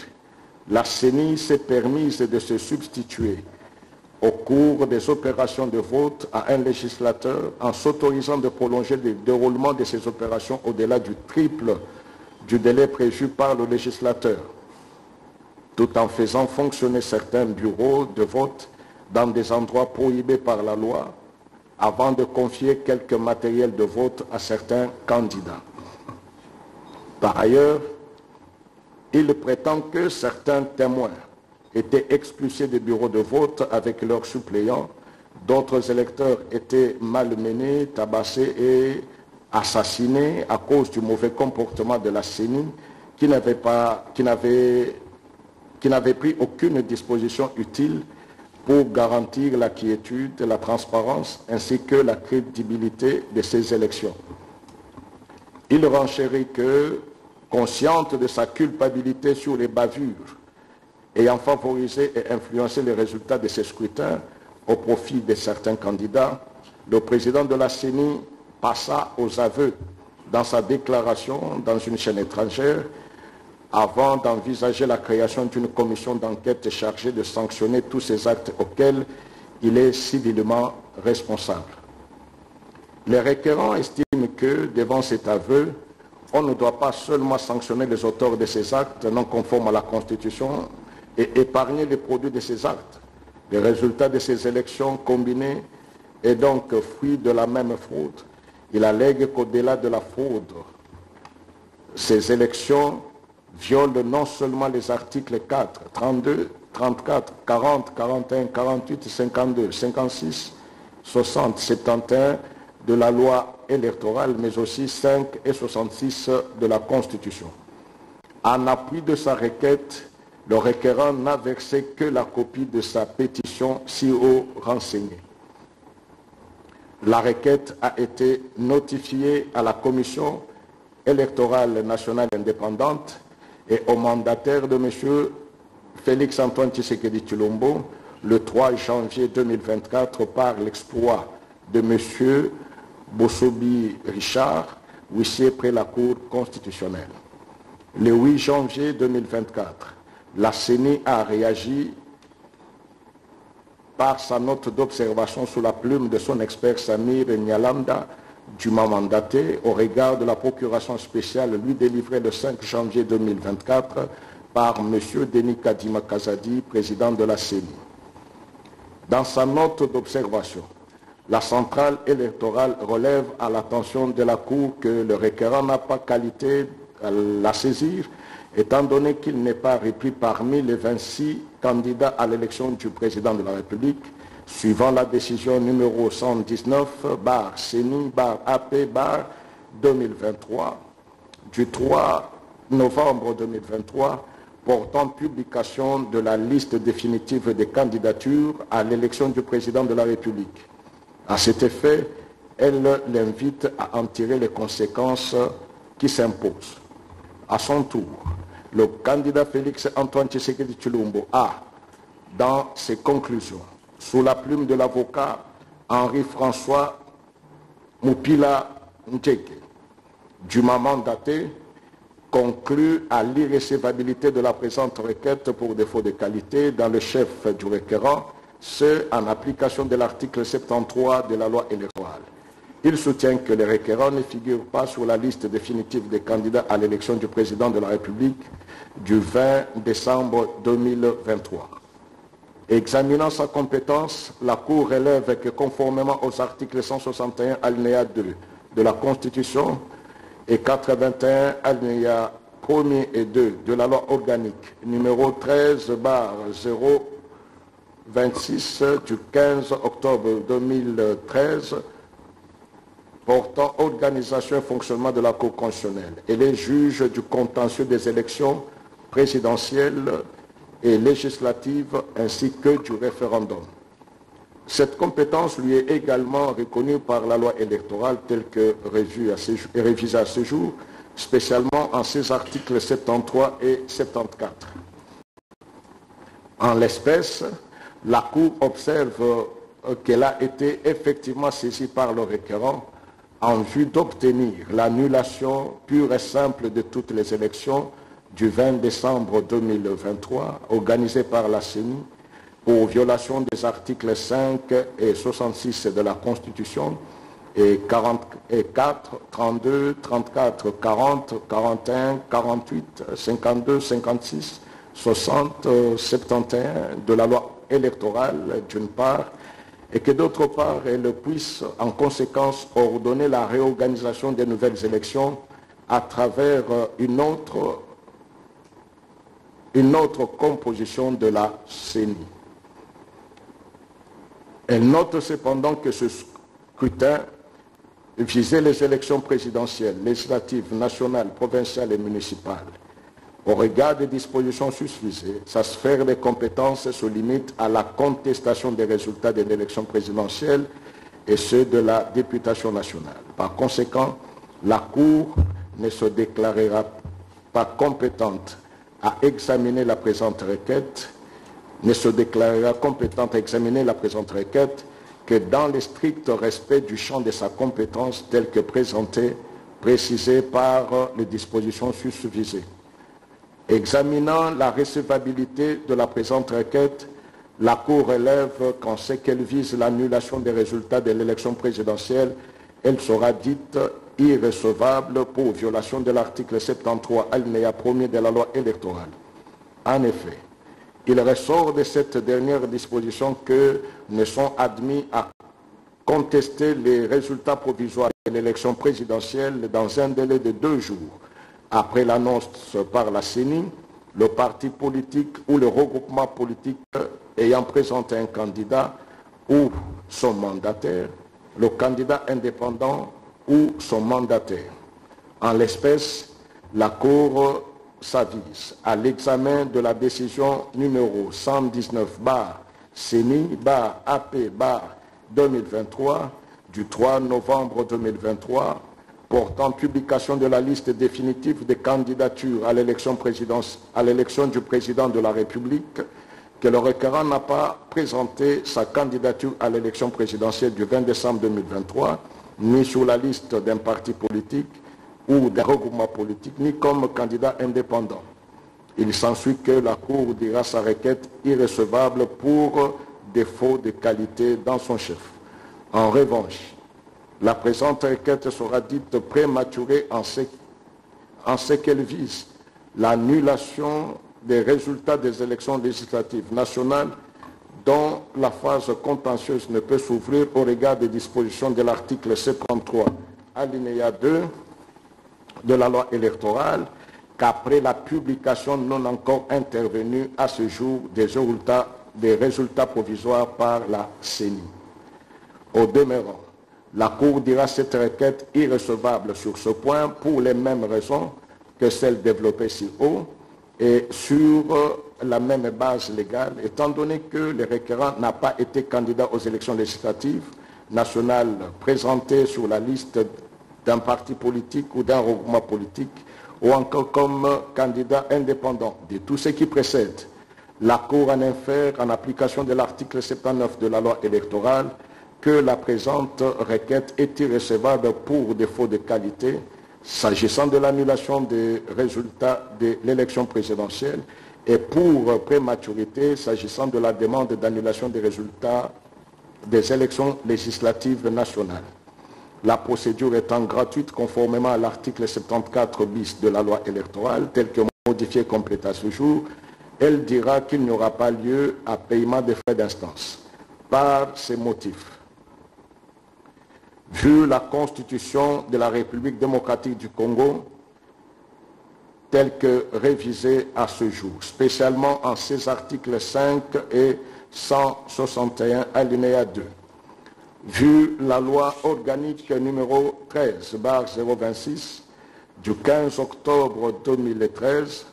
la CENI s'est permise de se substituer au cours des opérations de vote à un législateur en s'autorisant de prolonger le déroulement de ces opérations au-delà du triple du délai prévu par le législateur, tout en faisant fonctionner certains bureaux de vote dans des endroits prohibés par la loi, avant de confier quelques matériels de vote à certains candidats. Par ailleurs, il prétend que certains témoins étaient expulsés des bureaux de vote avec leurs suppléants, d'autres électeurs étaient malmenés, tabassés et assassinés à cause du mauvais comportement de la CENI qui n'avait pris aucune disposition utile pour garantir la quiétude, la transparence ainsi que la crédibilité de ces élections. Il renchérit que, consciente de sa culpabilité sur les bavures ayant favorisé et influencé les résultats de ces scrutins au profit de certains candidats, le président de la CENI passa aux aveux dans sa déclaration dans une chaîne étrangère avant d'envisager la création d'une commission d'enquête chargée de sanctionner tous ces actes auxquels il est civilement responsable. Les requérants estiment que, devant cet aveu, on ne doit pas seulement sanctionner les auteurs de ces actes non conformes à la Constitution et épargner les produits de ces actes. Les résultats de ces élections combinées est donc fruit de la même fraude. Il allègue qu'au-delà de la fraude, ces élections violent non seulement les articles 4, 32, 34, 40, 41, 48, 52, 56, 60, 71 de la loi électorale, mais aussi 5 et 66 de la Constitution. En appui de sa requête, le requérant n'a versé que la copie de sa pétition si haut renseignée. La requête a été notifiée à la Commission électorale nationale indépendante et au mandataire de M. Félix-Antoine Tshisekedi Tshilombo le 3 janvier 2024 par l'exploit de M. Bossobi Richard, huissier près la Cour constitutionnelle. Le 8 janvier 2024, la CENI a réagi par sa note d'observation sous la plume de son expert Samir Nyalanda, dûment mandaté au regard de la procuration spéciale lui délivrée le 5 janvier 2024 par M. Denis Kadima Kazadi, président de la CENI. Dans sa note d'observation, la centrale électorale relève à l'attention de la Cour que le requérant n'a pas qualité à la saisir, étant donné qu'il n'est pas repris parmi les 26 candidats à l'élection du président de la République, suivant la décision numéro 119/CENI/AP/2023 du 3 novembre 2023 portant publication de la liste définitive des candidatures à l'élection du président de la République. À cet effet, elle l'invite à en tirer les conséquences qui s'imposent. À son tour, le candidat Félix-Antoine Tshisekedi Tshilombo a, dans ses conclusions, sous la plume de l'avocat Henri-François Moupila Ndjeke, dûment mandaté, conclut à l'irrécevabilité de la présente requête pour défaut de qualité dans le chef du requérant, ce en application de l'article 73 de la loi électorale. Il soutient que les requérants ne figurent pas sur la liste définitive des candidats à l'élection du président de la République du 20 décembre 2023. Examinant sa compétence, la Cour relève que conformément aux articles 161 alinéa 2 de la Constitution et 81 alinéa 1er et 2 de la loi organique numéro 13/026 du 15 octobre 2013 portant organisation et fonctionnement de la Cour constitutionnelle et les juges du contentieux des élections présidentielles et législatives ainsi que du référendum. Cette compétence lui est également reconnue par la loi électorale telle que révisée à ce jour, spécialement en ses articles 73 et 74. En l'espèce, la Cour observe qu'elle a été effectivement saisie par le requérant en vue d'obtenir l'annulation pure et simple de toutes les élections du 20 décembre 2023 organisées par la CENI pour violation des articles 5 et 66 de la Constitution et 44, 32, 34, 40, 41, 48, 52, 56, 60, 71 de la loi électorale d'une part, et que d'autre part, elle puisse en conséquence ordonner la réorganisation des nouvelles élections à travers une autre composition de la CENI. Elle note cependant que ce scrutin visait les élections présidentielles, législatives, nationales, provinciales et municipales. Au regard des dispositions susvisées, sa sphère de compétences se limite à la contestation des résultats de l'élection présidentielle et ceux de la députation nationale. Par conséquent, la Cour ne se déclarera pas compétente à examiner la présente requête, que dans le strict respect du champ de sa compétence tel que précisé par les dispositions susvisées. Examinant la recevabilité de la présente requête, la Cour relève qu'en ce qu'elle vise l'annulation des résultats de l'élection présidentielle, elle sera dite irrecevable pour violation de l'article 73 alinéa 1er de la loi électorale. En effet, il ressort de cette dernière disposition que ne sont admis à contester les résultats provisoires de l'élection présidentielle dans un délai de 2 jours après l'annonce par la CENI, le parti politique ou le regroupement politique ayant présenté un candidat ou son mandataire, le candidat indépendant ou son mandataire. En l'espèce, la Cour s'avise à l'examen de la décision numéro 119/CENI/AP/2023 du 3 novembre 2023 portant publication de la liste définitive des candidatures à l'élection du président de la République, que le requérant n'a pas présenté sa candidature à l'élection présidentielle du 20 décembre 2023, ni sur la liste d'un parti politique ou d'un regroupement politique, ni comme candidat indépendant. Il s'ensuit que la Cour dira sa requête irrecevable pour défaut de qualité dans son chef. En revanche, la présente requête sera dite prématurée en ce qu'elle vise l'annulation des résultats des élections législatives nationales dont la phase contentieuse ne peut s'ouvrir au regard des dispositions de l'article 73, alinéa 2 de la loi électorale, qu'après la publication non encore intervenue à ce jour des résultats provisoires par la CENI. Au demeurant, la Cour dira cette requête irrecevable sur ce point pour les mêmes raisons que celles développées ci haut et sur la même base légale, étant donné que le requérant n'a pas été candidat aux élections législatives nationales présentées sur la liste d'un parti politique ou d'un regroupement politique ou encore comme candidat indépendant. De tout ce qui précède, la Cour en infère, en application de l'article 79 de la loi électorale, que la présente requête est irrecevable pour défaut de qualité s'agissant de l'annulation des résultats de l'élection présidentielle et pour prématurité s'agissant de la demande d'annulation des résultats des élections législatives nationales. La procédure étant gratuite conformément à l'article 74 bis de la loi électorale, tel que modifié et complété à ce jour, elle dira qu'il n'y aura pas lieu à paiement des frais d'instance. Par ces motifs, vu la Constitution de la République démocratique du Congo, telle que révisée à ce jour, spécialement en ses articles 5 et 161 alinéa 2, vu la loi organique numéro 13/026 du 15 octobre 2013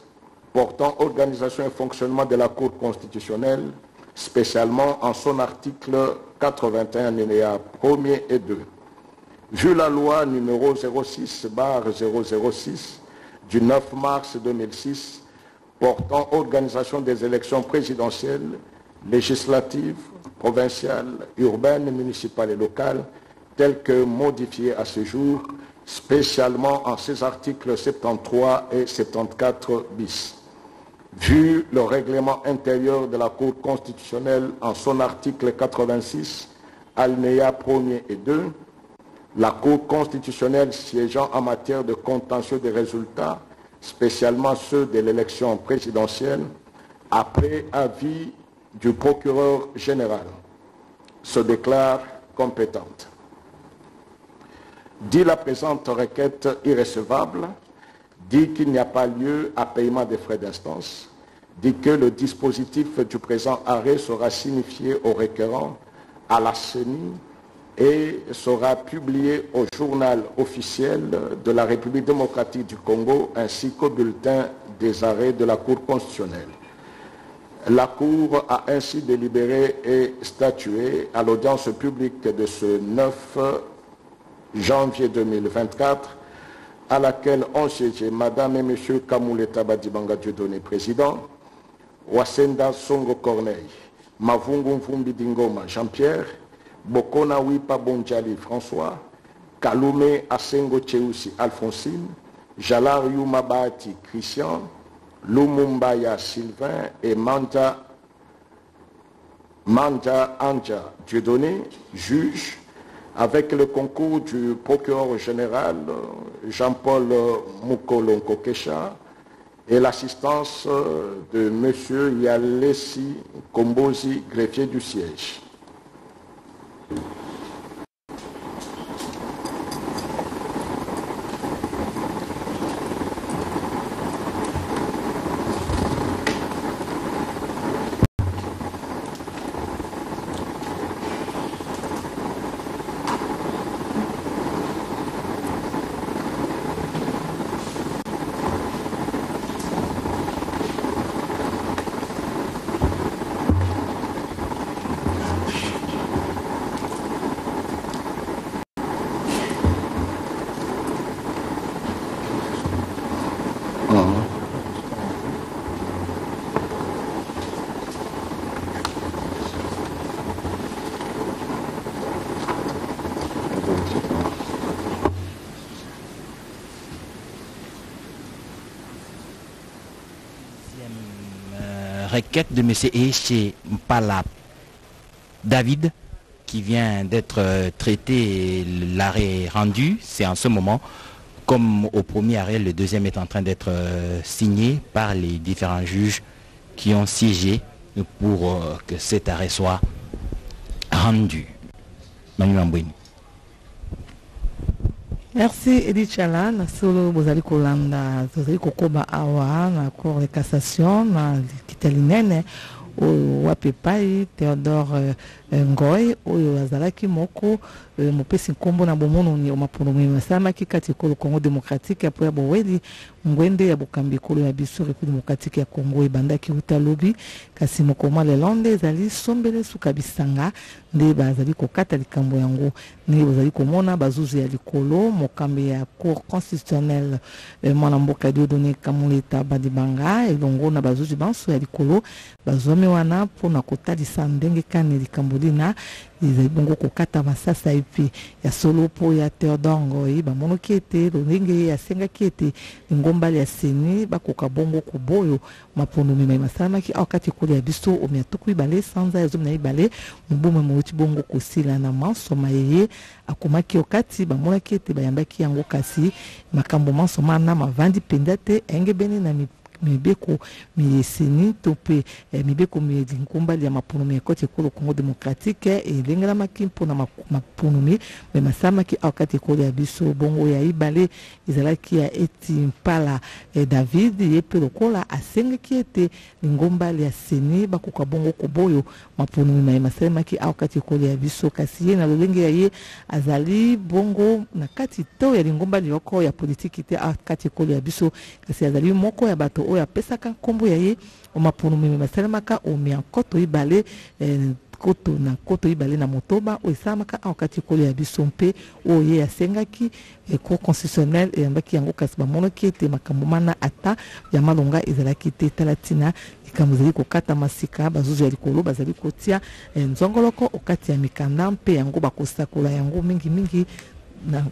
portant organisation et fonctionnement de la Cour constitutionnelle, spécialement en son article 81 alinéa 1er et 2, vu la loi numéro 06/006 du 9 mars 2006 portant organisation des élections présidentielles, législatives, provinciales, urbaines, municipales et locales, telles que modifiées à ce jour, spécialement en ses articles 73 et 74 bis. Vu le règlement intérieur de la Cour constitutionnelle en son article 86, alinéa 1er et 2, la Cour constitutionnelle siégeant en matière de contentieux des résultats, spécialement ceux de l'élection présidentielle, après avis du procureur général, se déclare compétente. Dit la présente requête irrecevable, dit qu'il n'y a pas lieu à paiement des frais d'instance, dit que le dispositif du présent arrêt sera signifié au requérant, à la CENI, et sera publié au journal officiel de la République démocratique du Congo ainsi qu'au bulletin des arrêts de la Cour constitutionnelle. La Cour a ainsi délibéré et statué à l'audience publique de ce 9 janvier 2024 à laquelle ont siégé Madame et Monsieur Kamuleta Badibanga Dieudonné, président, Wasenda Songo Corneille, Mavungu Mvumbi Dingoma Jean-Pierre, Bokona Wipa Bonjali François, Kalume Asengo Cheusi Alphonsine, Jalar Yumabati Christian, Lumumbaya Sylvain et Manja Anja Dieudonné, juge, avec le concours du procureur général Jean-Paul Mukolonko Kesha et l'assistance de M. Yalessi Kombozi, greffier du siège. Requête de M. Eche Mpala David qui vient d'être traité, l'arrêt rendu, c'est en ce moment, comme au premier arrêt, le deuxième est en train d'être signé par les différents juges qui ont siégé pour que cet arrêt soit rendu. Manu Ambouini. Merci Edith Chalan, solo bozali kolanda tozali kokoba awa na cour de cassation na kitalinene o wapepai Théodore Ngoy oyo azalaki moko mopesi nkombo na bomono ni omaponomi masamaki kati kolo Congo démocratique apo ya boweli ngwende ya bokambi kolo ya biso République démocratique ya Congo ebandaki utalobi kasi mokoma lelonde ezali sombele suka bisanga nde bazali kokata likambo yango ni bazali komona bazuzi ya likolo mokambi ya cour constitutionnelle mwana mboka Dieudonné Kamuleta Badibanga elongo na bazuzi banso ya likolo bazome wana pona kotalisa ndenge kani likambo lina ezali bongo kokata masasa epi ya solo po ya Théodore Ngoy bamonoki ete lolenge ya sengaki ete ngombali ya seni bakoka bongo koboyo mapono mema masamaki akati kole ya biso omia tukui bale sanza ya zomna ibale mbume mouti bongo kosila na mansoma yeye akomaki okati bamonaki ete bayambaki yango kasi makambo mansoma na mavandi pendate engebene na mibeko miyeseni tope mibeko miyelinkumbali ya mapunumi ya koti ekolo Congo démocratique elengelamaki mpona mapunumi me masamaki akati ekolo ya biso bongo ya ibale ezalaki ya eti mpala David ye pe lokola asengaki ete lingombali ya seni bakoka bongo koboyo mapunumi na masamaki akati ekolo ya biso kasi ye na lolenge ya ye azali bongo na kati to ya lingombali yoko ya politiki te akati ekolo ya biso kasi azali moko ya bato oyo apesaka nkombo ya ye omapunumi masalemaka omiankoto ibale koto ibale na motoba oyo esalamaka akati ekolo ya biso mpe oyo ye asengaki cour constitutionnel eyambaki yango kasi bamonaki ete makambo mana ata ya malonga ezalaki te tala ntina likambo ezali kokata masika bazuzu ya likolo bazali kotia nzongoloko okati ya mikanda mpe yango bakosakola yango mingimingi na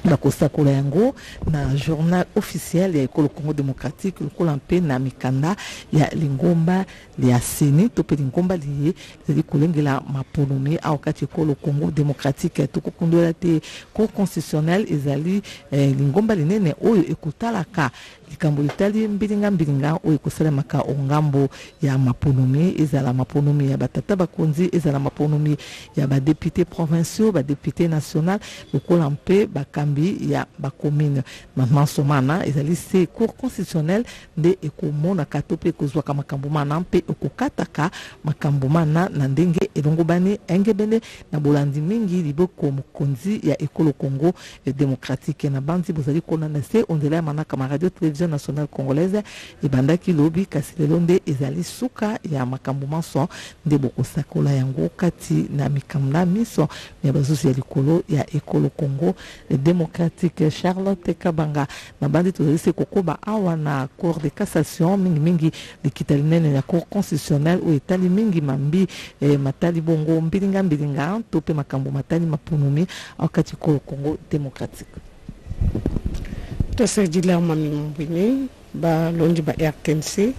bakosakola yango na journal officiel ya ekolo Congo démocratique lokola mpe na mikanda ya lingomba ya seni to mpe lingomba liye ezali kolengela mapunumi akati ekolo Congo démocratique tokokundola te cour constitutionnel ezali lingomba linene oyo ekotalaka likambo litali mbilinga oyo ekosalemaka ongambo ya mapunumi ezala mapunumi ya batata bakonzi ezala mapunumi ya badepute provinciaux badepute national lokola mpe bakambi ya bacommune mansomana ezali se cour constitutionnel nde ekomonaka to mpe ekozwaka makambo mana mpe ekokataka makambo mana na ndenge elongobani engebene na bolandi mingi liboko mokonzi ya ekolo Congo démocratique na bandi bozali kona na se ondela ya manaka ma radio télévision nationale congolaise ebandaki lobi kasi lelo nde ezali suka ya makambo manso nde bokosakola yango kati na mikamla miso ya bazuzi ya likolo ya ekolo Congo démocratique. Charlotte Kabanga na bandi tozali se kokoba awa na cour de cassation mingi likita linene ya cour constitutionnelle oyo etali mingi mambi matali bongo mbilinga to mpe makambo matali mapunumi akati ekolo Congo démocratique. Tosedila mami mbini ba londi ba RTNC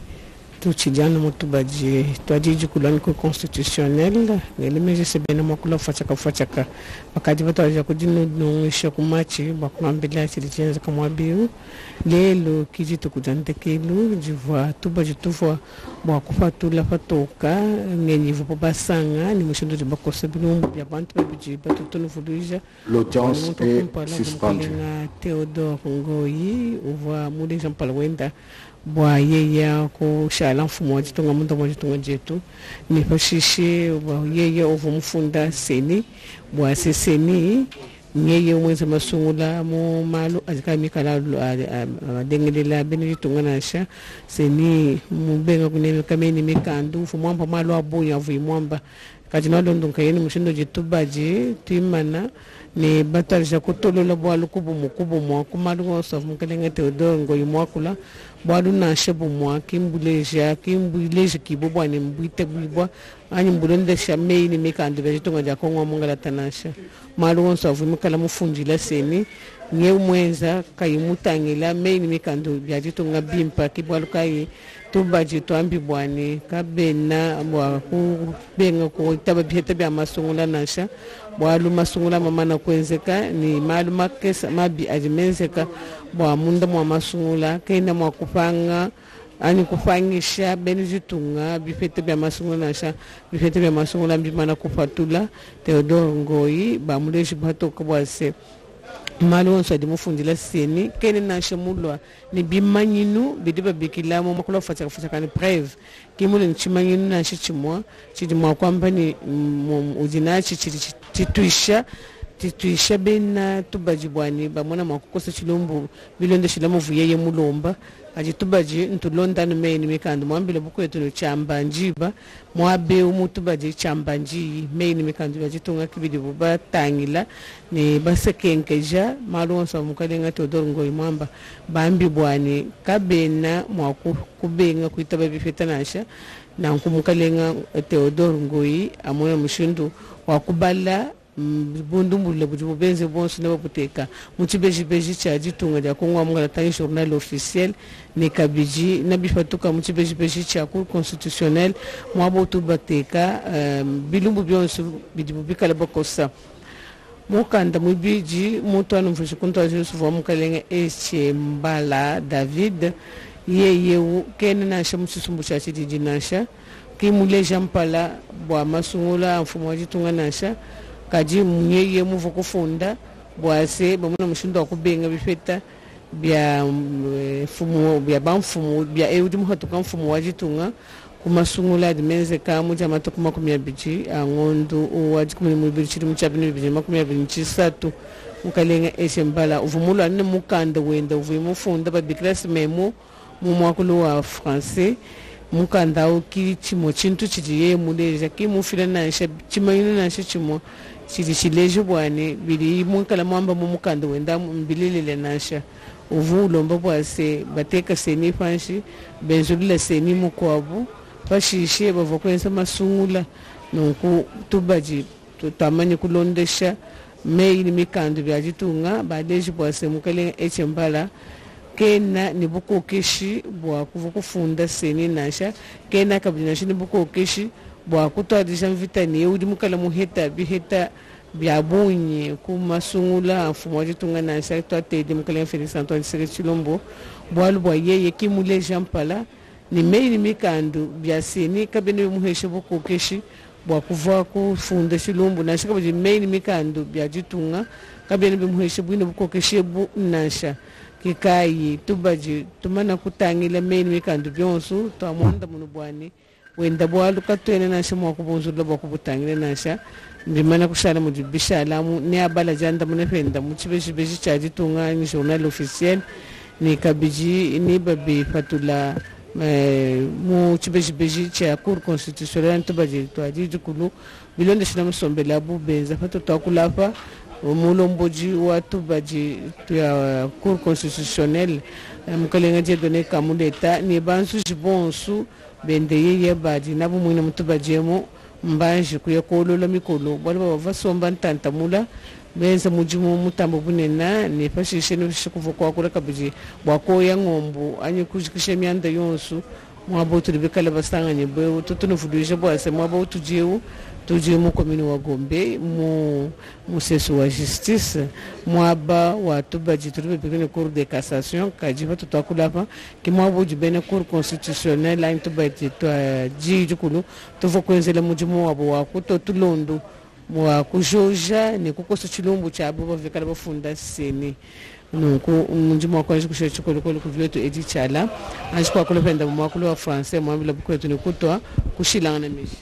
tuchijana mutubaji twajiji kulani ko constitutionnel ngelemeje sebena makula fachaka bakadi bataja kujinu nungisha kumachi bakwambila chilijenza kama biu lelo kijito kujante kelu jivwa tubaji tuvwa bwakufa tula fatoka ngenyi vupo basanga ni mushindo bakosa bilumbu bya bantu babiji batutunu fuluja l'audience est suspendue. Théodore Ngoyi uva mudi jampala wenda bwa yeye ko shala mfumo wa jitunga mundo wa jitunga jetu ni fashishi bwa yeye ovo mfunda seni bwa seseni yeye mwenza masungula mu malu azika la dengelela beneditunga nasha seni mubenga kunene kameni mikandu fu mwamba malu abunya vu mwamba kati na londo nkayeni mushindo jitubaji timana ni batarja kutolola bwalu kubu mwa kumalu ngosa mkelenga Theodore Ngoyi mwakula bwalu na shebu mwa kimbuleja kibo bwane mbite bwa ani mbulonde shamei ni mikandu bejitonga ja kongwa mungala tanasha malu ngosa mkala mufunjila seni nye mwenza kayimutangila mei ni mikandu bejitonga bimpa kibwalu kayi tubaji twambi bwane kabena bwa kubenga ko taba biheta bya masungula nasha bwalu masungula mamana kwenzeka ni malu makesa mabi ajimenzeka bwa munda mwa masungula kaina mwa kupanga ani kufangisha benijitunga bifete bya masungula nasha bifete bya masungula mbimana kufatula Theodore Ngoyi ba muleshi batoka bwase malu onso de mufundila seni kene na shamulwa ni bimanyinu bidiba bikilamo makula fachaka ni preuve kimule nchimanyinu na shichimwa chidimwa kwamba ni ujinachi tituisha bena tubajibwani bamona makukosa chilombo bilonde shilamo vuyeye mulomba ajitubaji ntulonda numeni mikandu mwambile bukwetu no chamba njiba mwabe umutubaji chamba nji meni mikandu bajitunga kibidi buba tangila ni basekenkeja malonsa mukalenga Theodore Ngoyi mwamba bambi bwani kabena mwakubenga kuitaba bifetanasha na nkumukalenga Theodore Ngoyi amona mushindu wakubala bundumbule bujubu benze bonso ne babuteka muchibeji cha jitunga ja kongwa mungala tani journal officiel ne kabiji na bifatuka muchibeji cha cour constitutionnel mwabo tubateka bilumbu byonso bidibu bikala bakosa mukanda mubiji mutu anumfushi kuntu ajusu vwa mukalenga Mbala David yeye kene nasha msusumbu cha chidi nasha kimule jampala bwa masungula mfumo wajitunga nasha kaji yeye muvo kufunda bwase bamuna mushindo kubenga bifeta bya fumo bya bamfumo bya eudi muhatuka mfumo wajitunga kumasungula dimenze kamu jama to kuma kumya bichi angondo wajikumuni mubichiri muchabini bibiri makumya binchi satu mukalenga eshembala uvumulo anne mukanda wenda uvimufunda babikrasi memo mumwakulo wa français mukanda ukiri chimo chintu chijiye muleja kimufira nansha chimayina nansha chimo chiri chileje bwane bili mukala mwamba mumukanda wenda mbililele nansha uvulo mbabwase bateka seni fanshi benzulila seni mukwabu bashishe bavokwenza masungula nonku tubaji tutamani kulondesha meini mikando byajitunga badeji bwase mukale echembala kena nibuko keshi bwa kuvukufunda seni nasha kena kabina shini buko keshi bwa kutwadisha mvitani yeudi mukala muheta biheta byabunye kumasungula mfumo wajitunga nasha twatedi mukale Felix Antoine Tshisekedi Tshilombo bwalu bwa yeye kimule jampala ni meini mikando bya seni kabene muheshe buko keshi bwa kuva kufunda Tshilombo nasha kabaji meini mikando byajitunga kabene bimuheshe bwine buko keshi bu nasha kikayi tubaji tumana kutangila meini mikando byonso twamwanda muno bwani wenda bwalu katwene nasha mwa kubunzula bwa kubutangile nasha ndimana kushala mu bishala mu ne abala janda munefenda mu chibeji chajitunga ni journal officiel ni kabiji ni babi fatula mu chibeji cha cour constitutionnelle tubaji twaji kulu bilonde shina musombela bubenza fatu twakulafa mulomboji watu baji ya cour constitutionnelle mukalenga je donner comme l'état ni bansu jibonsu bende yeye baji nabu mwina mutubajemo mbanji kuya kolola mikolo bali bavasomba ntantamula benza mujimu mutambo bunena ne fashishe no shikuvukwa kula kabiji bwakoya ngombo anye kujikishe myanda yonsu mwabotu libekala basanganye bwe tutunufuduje bwase mwabotu jewu tuje mu komini wa Gombe mu museso wa justice mwaba wa tubaji turibe bikene cour de cassation kajiba tutakulapa ki mwabo jibene cour constitutionnelle la tubaji twa jijukulu tuvokwenzela mujimu wabo wa kuto tulondo mwa kujoja ne kukoso chilombo cha abo bavikala bafunda seni nuko mujimu wakwaje kushe chikolo ku vleto edi chala ajikwa kulopenda mu makulo wa français mwabila bukwetu ne kutwa kushilanga na mishi.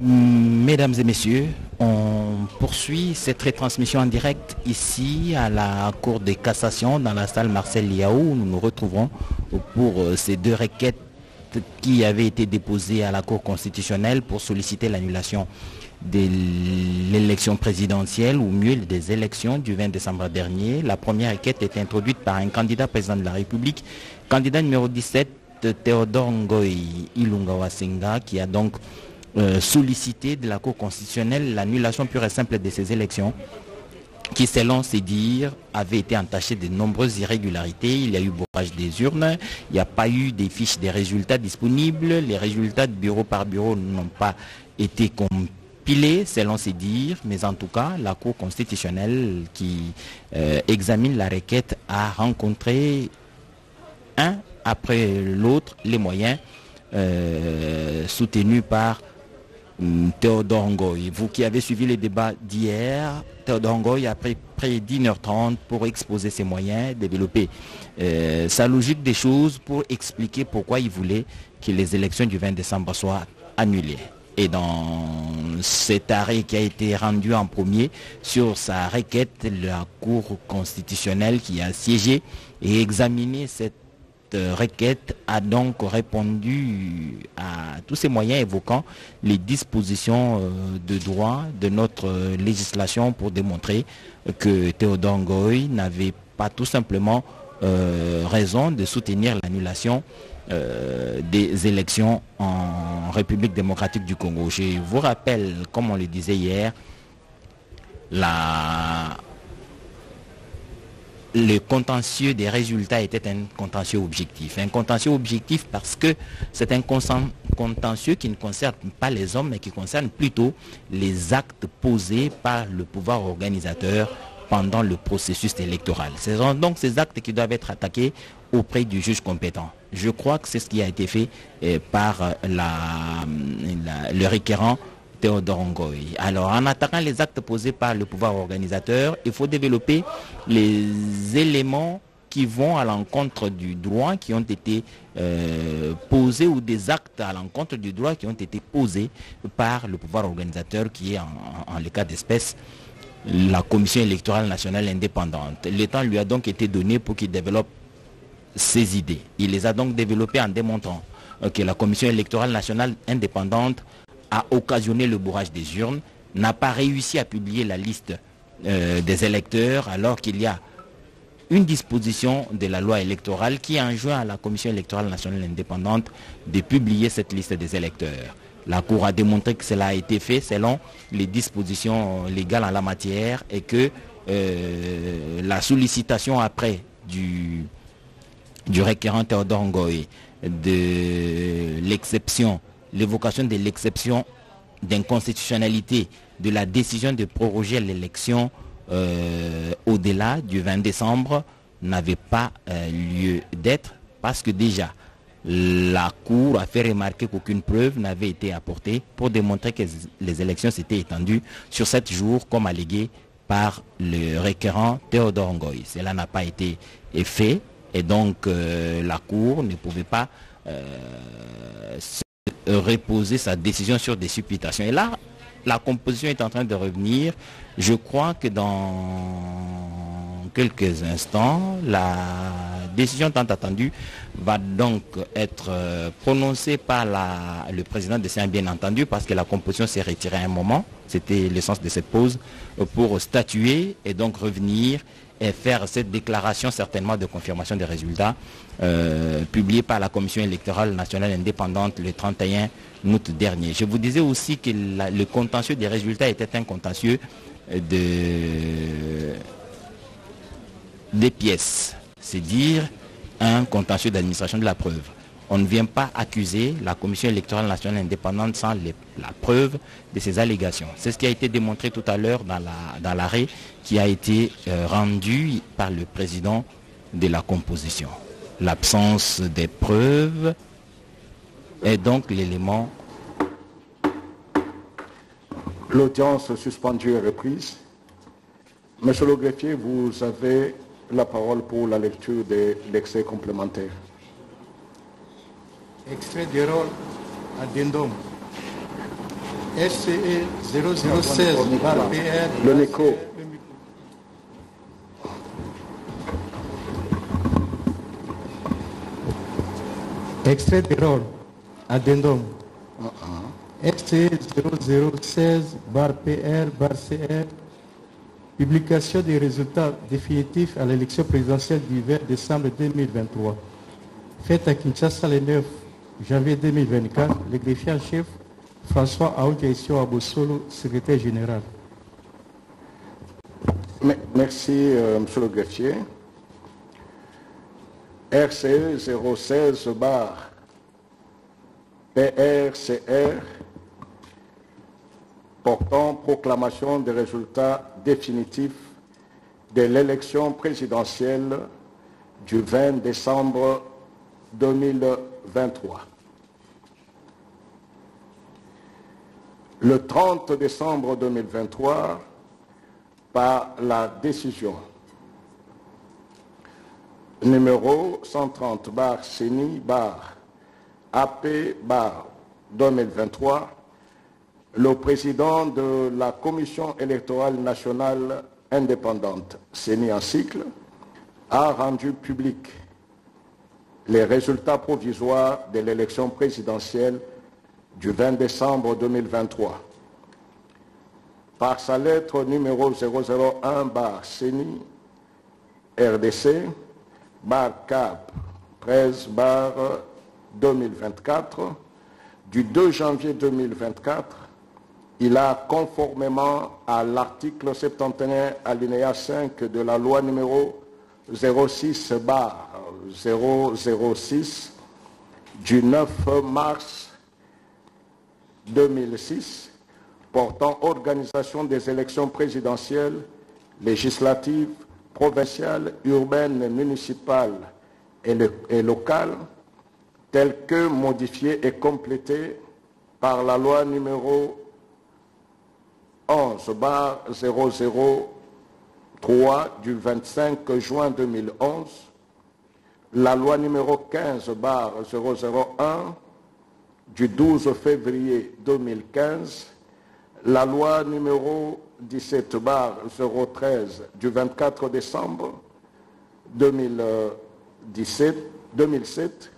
Mesdames et messieurs, on poursuit cette retransmission en direct ici à la Cour de cassation dans la salle Marcel Liaou. Nous nous retrouverons pour ces deux requêtes qui avaient été déposées à la Cour constitutionnelle pour solliciter l'annulation de l'élection présidentielle ou mieux des élections du 20 décembre dernier. La première requête est introduite par un candidat président de la République, candidat numéro 17, Théodore Ngoï Ilunga wa Senga, qui a donc sollicité de la Cour constitutionnelle l'annulation pure et simple de ces élections qui, selon ses dires, avaient été entachées de nombreuses irrégularités. Il y a eu bourrage des urnes, il n'y a pas eu des fiches des résultats disponibles, les résultats de bureau par bureau n'ont pas été compilés, selon ses dires, mais en tout cas, la Cour constitutionnelle qui examine la requête a rencontré un après l'autre les moyens soutenus par Théodore Ngoï. Vous qui avez suivi les débats d'hier, Théodore Ngoï a pris près d'1h30 pour exposer ses moyens, développer sa logique des choses pour expliquer pourquoi il voulait que les élections du 20 décembre soient annulées. Et dans cet arrêt qui a été rendu en premier sur sa requête, la Cour constitutionnelle qui a siégé et examiné cette requête a donc répondu à tous ces moyens évoquant les dispositions de droit de notre législation pour démontrer que Théodore Ngoï n'avait pas tout simplement raison de soutenir l'annulation des élections en République démocratique du Congo. Je vous rappelle, comme on le disait hier, le contentieux des résultats était un contentieux objectif. Un contentieux objectif parce que c'est un contentieux qui ne concerne pas les hommes, mais qui concerne plutôt les actes posés par le pouvoir organisateur pendant le processus électoral. Ce sont donc ces actes qui doivent être attaqués auprès du juge compétent. Je crois que c'est ce qui a été fait par le requérant Théodore Ngoï. Alors, en attaquant les actes posés par le pouvoir organisateur, il faut développer les éléments qui vont à l'encontre du droit qui ont été posés ou des actes à l'encontre du droit qui ont été posés par le pouvoir organisateur qui est en le cas d'espèce la Commission électorale nationale indépendante. Le temps lui a donc été donné pour qu'il développe ses idées. Il les a donc développées en démontrant que la Commission électorale nationale indépendante a occasionné le bourrage des urnes, n'a pas réussi à publier la liste des électeurs alors qu'il y a une disposition de la loi électorale qui enjoint à la Commission électorale nationale indépendante de publier cette liste des électeurs. La Cour a démontré que cela a été fait selon les dispositions légales en la matière et que la sollicitation après du requérant Théodore Ngoï de l'exception, l'évocation de l'exception d'inconstitutionnalité de la décision de proroger l'élection au-delà du 20 décembre n'avait pas lieu d'être parce que déjà la Cour a fait remarquer qu'aucune preuve n'avait été apportée pour démontrer que les élections s'étaient étendues sur 7 jours comme allégué par le requérant Théodore Ngoï. Cela n'a pas été fait et donc la Cour ne pouvait pas reposer sa décision sur des supputations. Et là, la composition est en train de revenir. Je crois que dans quelques instants, la décision tant attendue va donc être prononcée par le président de Sénat, bien entendu, parce que la composition s'est retirée à un moment. C'était le sens de cette pause pour statuer et donc revenir et faire cette déclaration certainement de confirmation des résultats publiée par la Commission électorale nationale indépendante le 31 août dernier. Je vous disais aussi que le contentieux des résultats était un contentieux des pièces, c'est dire un contentieux d'administration de la preuve. On ne vient pas accuser la Commission électorale nationale indépendante sans la preuve de ces allégations. C'est ce qui a été démontré tout à l'heure dans l'arrêt qui a été rendu par le président de la composition. L'absence des preuves est donc l'élément. L'audience suspendue est reprise. Monsieur le greffier, vous avez la parole pour la lecture de l'extrait complémentaire. Extrait du rôle addendum. SCE 0016 PR. Le micro. Extrait du rôle addendum. SCE 0016 PR CR. Publication des résultats définitifs à l'élection présidentielle du 20 décembre 2023. Faite à Kinshasa le 9 janvier 2024, le greffier en chef François Aoudjaïsio Abosolo, secrétaire général. Merci, monsieur le greffier. RCE 016 bar PRCR portant proclamation des résultats définitifs de l'élection présidentielle du 20 décembre 2023. Le 30 décembre 2023, par la décision numéro 130 bar CENI bar AP bar 2023, le président de la Commission électorale nationale indépendante, CENI en cycle, a rendu public les résultats provisoires de l'élection présidentielle du 20 décembre 2023. Par sa lettre numéro 001 bar CENI RDC bar CAP 13 bar 2024 du 2 janvier 2024, il a, conformément à l'article 71 alinéa 5 de la loi numéro 06/006 du 9 mars 2006 portant organisation des élections présidentielles, législatives, provinciales, urbaines, municipales et locales, telles que modifiées et complétées par la loi numéro 11/003 du 25 juin 2011, la loi numéro 15/001 du 12 février 2015, la loi numéro 17/013 du 24 décembre 2007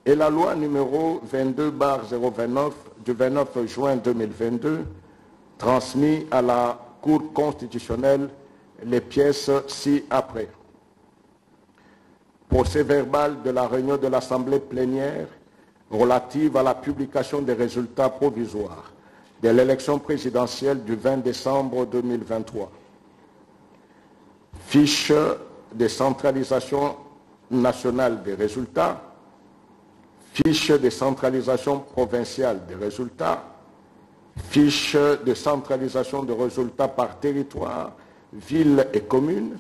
et la loi numéro 22/029 du 29 juin 2022, transmis à la Cour constitutionnelle les pièces ci-après. Procès verbal de la réunion de l'Assemblée plénière relative à la publication des résultats provisoires de l'élection présidentielle du 20 décembre 2023. Fiche de centralisation nationale des résultats, fiche de centralisation provinciale des résultats, fiche de centralisation de résultats par territoire, ville et commune,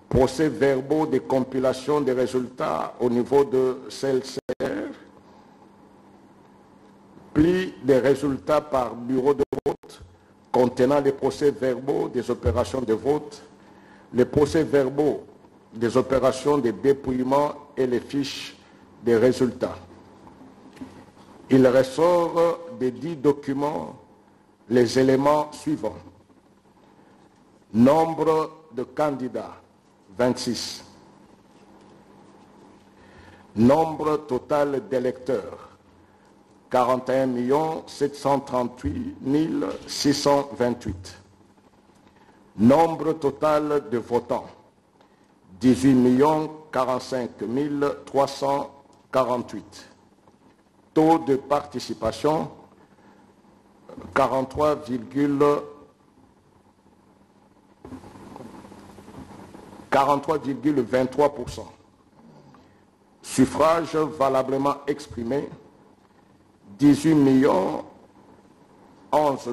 procès-verbaux de compilation des résultats au niveau de CLCR, pli des résultats par bureau de vote contenant les procès-verbaux des opérations de vote, les procès-verbaux des opérations de dépouillement et les fiches des résultats. Il ressort des 10 documents les éléments suivants. Nombre de candidats, 26. Nombre total d'électeurs, 41 738 628. Nombre total de votants, 18 45 348. Taux de participation, 43,23%. Suffrages valablement exprimés, 18 11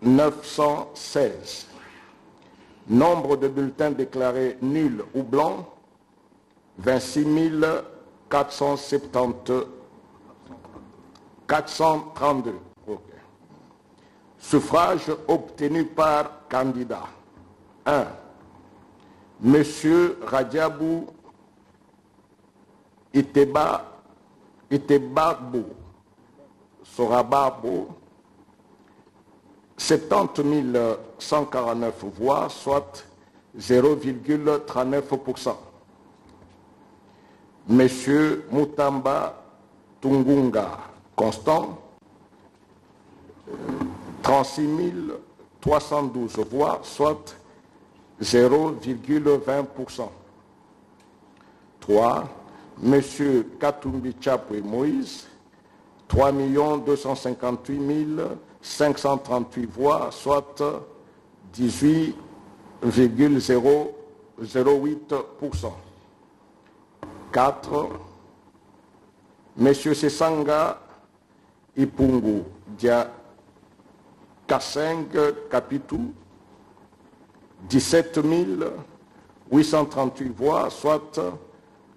916. Nombre de bulletins déclarés nuls ou blancs, 26 432. Okay. Suffrage obtenu par candidat. 1. Monsieur Radiabou Itebabo Sorababo, 70 149 voix, soit 0,39%. Monsieur Mutamba Tungunga Constant, 36 312 voix, soit 0,20%. 3. Monsieur Katumbi Chapwe Moïse, 3 258 538 voix, soit 18,008%. 4. Monsieur Sesanga Ipungu Dia Kaseng Kapitou, 17 838 voix, soit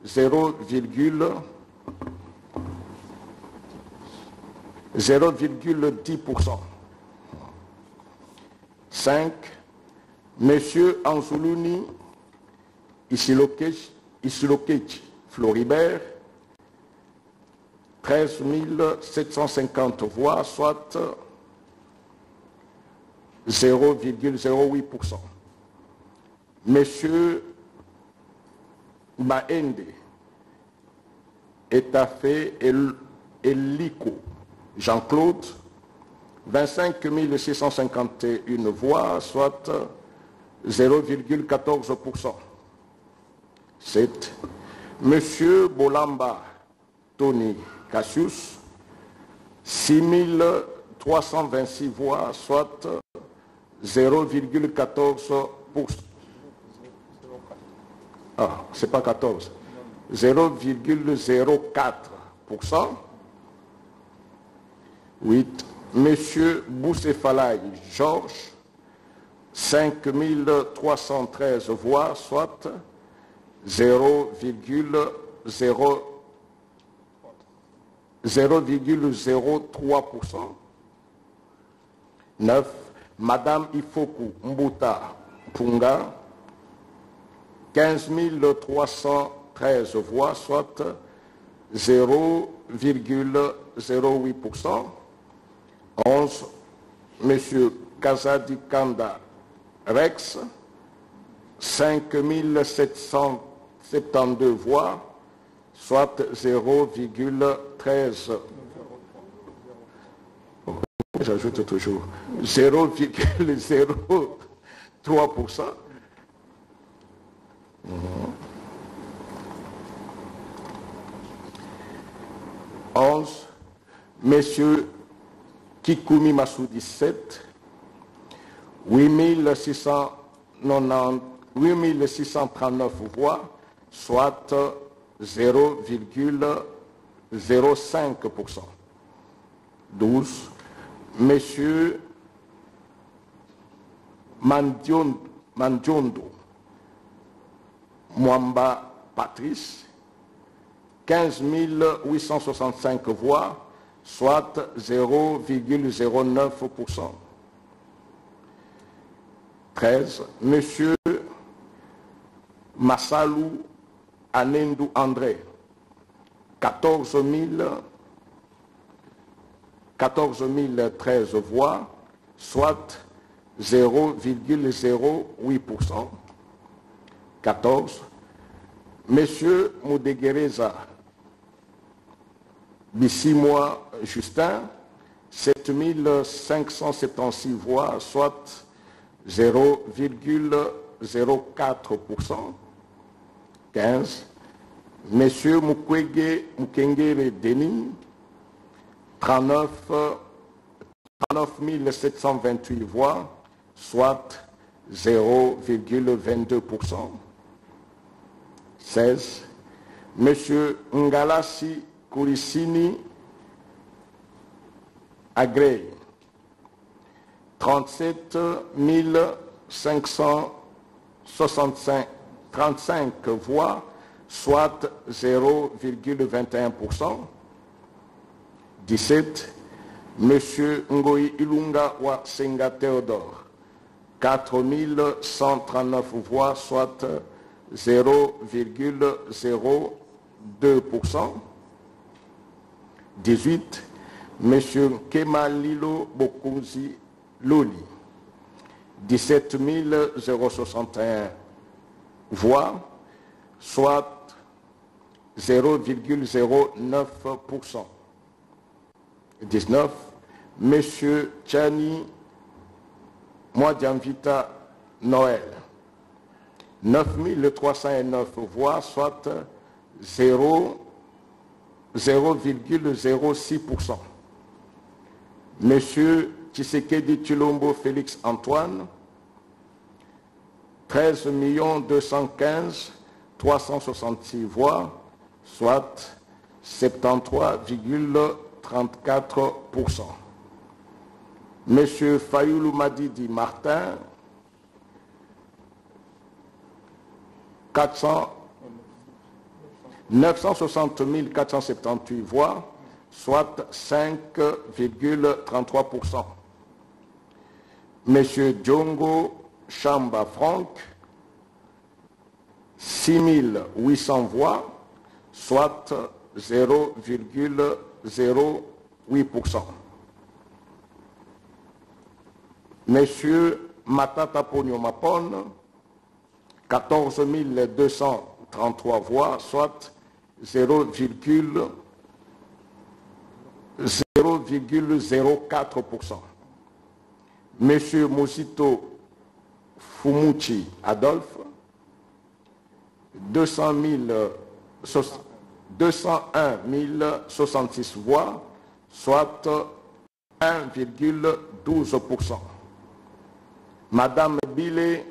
0,10%. 5. Monsieur Anzoulouni Isilokech Floribert, 13 750 voix, soit 0,08%. Monsieur Baende Etafé Eliko Jean-Claude, 25 651 voix, soit 0,14%. 7. Monsieur Bolamba Tony Cassius, 6 326 voix, soit 0,14%. Ah, c'est pas 14. 0,04%. 8. Monsieur Boussefalaï Georges, 5313 voix, soit 0,03%. 9. Madame Ifoku Mbuta Punga, 15 313 voix, soit 0,08%. 11. Monsieur Kazadi Kanda Rex, 5 772 voix, soit 0,13%. J'ajoute toujours 0,03%. 11. Monsieur Kikumi Massoudi 7, 8639 voix, soit 0,05%. 12. Monsieur Mandiondo Mwamba Patrice, 15 865 voix, soit 0,09%. 13. Monsieur Massalou Anendou André, 14 013 voix, soit 0,08%. 14. Monsieur Moudegereza Bissimois Justin, 7576 voix, soit 0,04%. 15. Monsieur Mukwege Mukengere Denis, 39 728 voix, soit 0,22%. 16. Monsieur Ngalasi Kourisini Agrey, 37 535 voix, soit 0,21%. 17. Monsieur Ngoï Ilunga wa Senga Théodore, 4139 voix, soit 0,02%. 18. Monsieur Kemalilo Bokunzi Loli, 17 061 voix, soit 0,09%. 19. Monsieur Chani Mwadiamvita Noël, 9 309 voix, soit 0,06%. Monsieur Tshisekedi Chilombo Félix Antoine, 13 215 366 voix, soit 73,34%. Monsieur Fayoulou Madidi Martin, 960 478 voix, soit 5,33%. Monsieur Djongo Chamba Franck, 6800 voix, soit 0,08%. Monsieur Matata Ponyo Mapon, 14 233 voix, soit 0,04%. Monsieur Mosito Fumuchi Adolphe, 201 066 voix, soit 1,12%. Madame Bile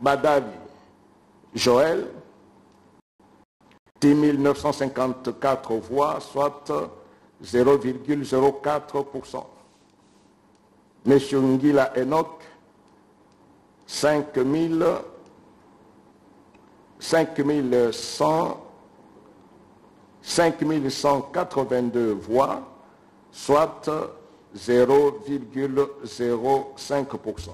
Badavi, Joël, 10 954 voix, soit 0,04%. Monsieur Ngila Enoch, 5182 voix, soit 0,05%.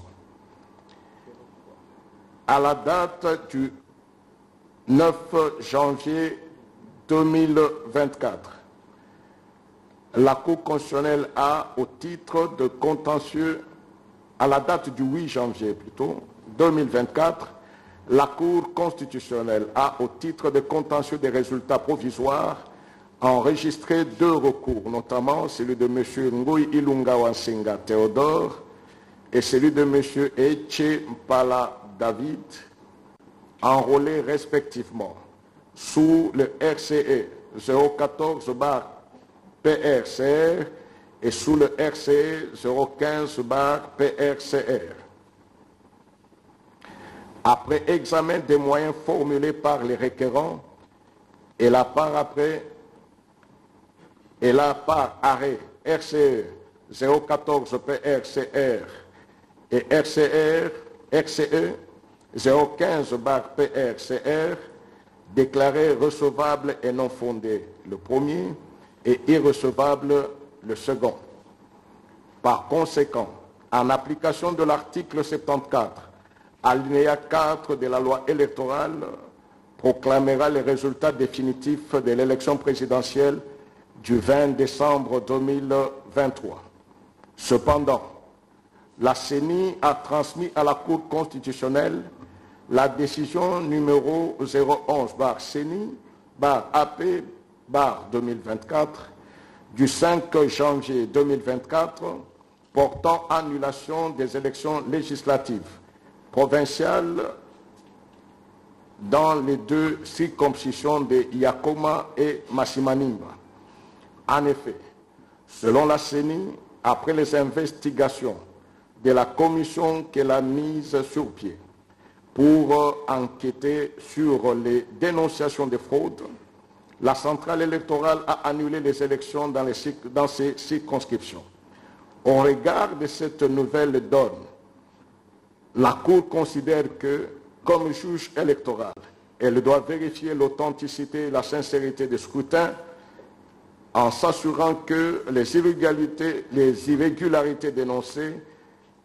À la date du 9 janvier 2024, la Cour constitutionnelle a, au titre de contentieux, à la date du 8 janvier plutôt, 2024, la Cour constitutionnelle a, au titre de contentieux des résultats provisoires, enregistré 2 recours, notamment celui de M. Ngoi Ilunga Wansenga Théodore et celui de M. Eche Mpala David, enrôlés respectivement sous le RCE 014/PRCR et sous le RCE 015/PRCR. Après examen des moyens formulés par les requérants et la part arrêt RCE 014/PRCR et RCE 015/PRCR, déclarés recevables et non fondés le premier et irrecevable le second. Par conséquent, en application de l'article 74, alinéa 4 de la loi électorale, proclamera les résultats définitifs de l'élection présidentielle du 20 décembre 2023. Cependant, la CENI a transmis à la Cour constitutionnelle la décision numéro 011/CENI/AP/2024 du 5 janvier 2024 portant annulation des élections législatives provinciales dans les 2 circonscriptions de Yakoma et Masimanimba. En effet, selon la CENI, après les investigations de la commission qu'elle a mise sur pied pour enquêter sur les dénonciations de fraude, la centrale électorale a annulé les élections dans ces circonscriptions. Au regard de cette nouvelle donne, la Cour considère que, comme juge électoral, elle doit vérifier l'authenticité et la sincérité des scrutins en s'assurant que les irrégularités dénoncées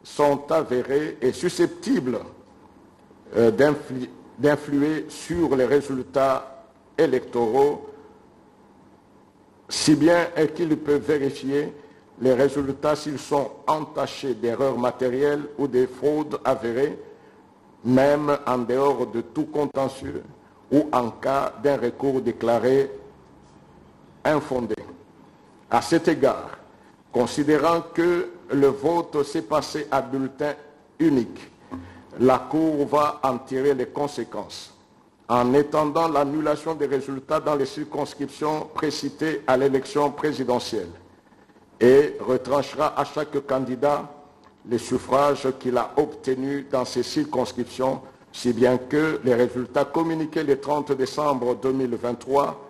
sont avérées et susceptibles d'influer sur les résultats électoraux, si bien qu'il peut vérifier les résultats s'ils sont entachés d'erreurs matérielles ou de fraudes avérées, même en dehors de tout contentieux ou en cas d'un recours déclaré infondé. À cet égard, considérant que le vote s'est passé à bulletin unique, la Cour va en tirer les conséquences en étendant l'annulation des résultats dans les circonscriptions précitées à l'élection présidentielle et retranchera à chaque candidat les suffrages qu'il a obtenus dans ces circonscriptions, si bien que les résultats communiqués le 30 décembre 2023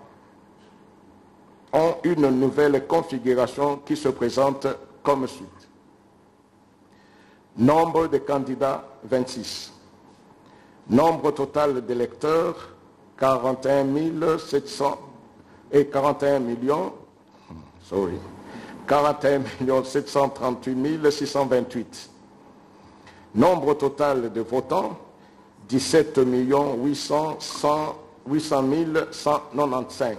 ont une nouvelle configuration qui se présente comme suit. Nombre de candidats, 26. Nombre total d'électeurs, 41 738 628. Nombre total de votants, 17 800 195.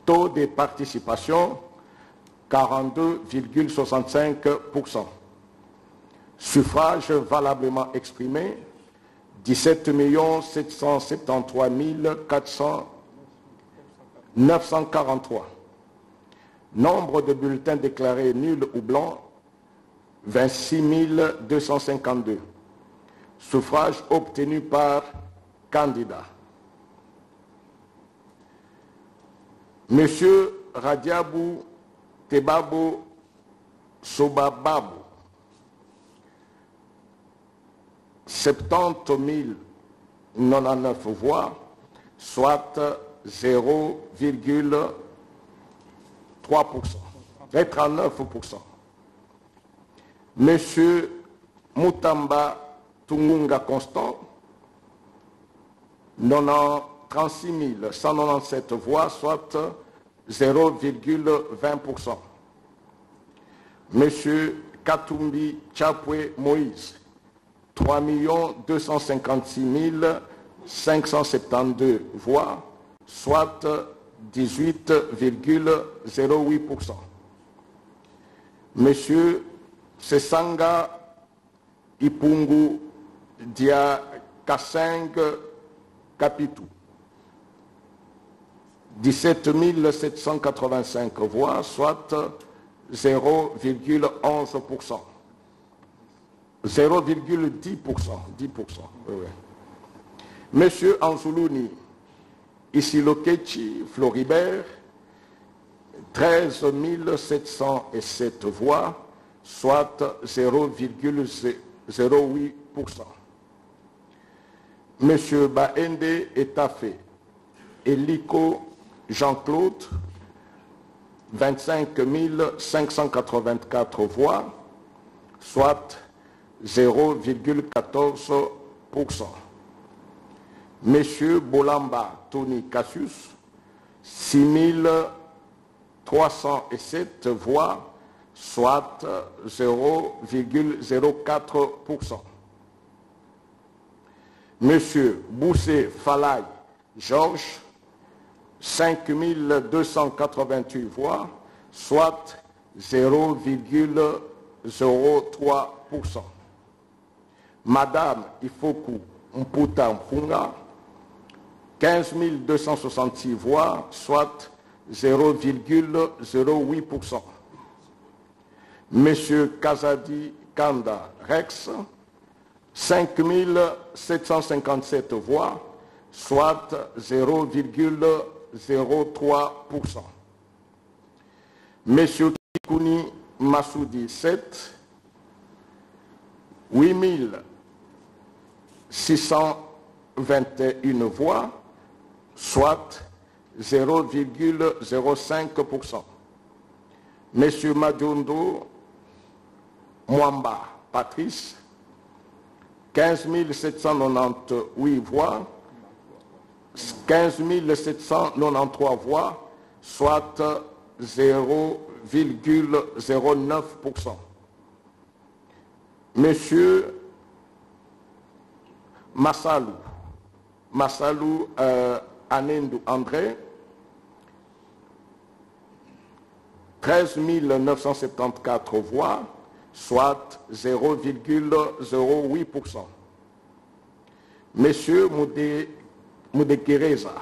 Taux de participation, 42,65%. Suffrages valablement exprimés, 17 773 943. Nombre de bulletins déclarés nuls ou blancs, 26 252. Suffrages obtenus par candidat. Monsieur Radiabou Tebabo Sobababo, 70 099 voix, soit 0,3%, 39%. Monsieur Moutamba Tungunga Constant, 36 197 voix, soit 0,20%. Monsieur Katumbi Chapwe Moïse, 3 256 572 voix, soit 18,08%. Monsieur Sesanga Ipungu Dia Kaseng Kapitou, 17 785 voix, soit 0,11%. 0,10%. 10%. Oui. Monsieur Anzoulouni Isilokechi Floribert, 13 707 voix, soit 0,08%. Monsieur Baende Etafé Eliko Jean-Claude, 25 584 voix, soit 0,14%. Monsieur Bolamba Tony Cassius, 6 307 voix, soit 0,04%. Monsieur Boussé Falay Georges, 5 288 voix, soit 0,03%. Madame Ifoku Mputa Mpunga, 15 266 voix, soit 0,08%. Monsieur Kazadi Kanda Rex, 5 757 voix, soit 0,03%. Monsieur Kikouni Massoudi 7, 8 621 voix, soit 0,05%. Monsieur Madjondo Mwamba Patrice, 15 798 voix, 15 793 voix, soit 0,09%. Monsieur Massalou Anendou André, 13 974 voix, soit 0,08%. Monsieur Moudekereza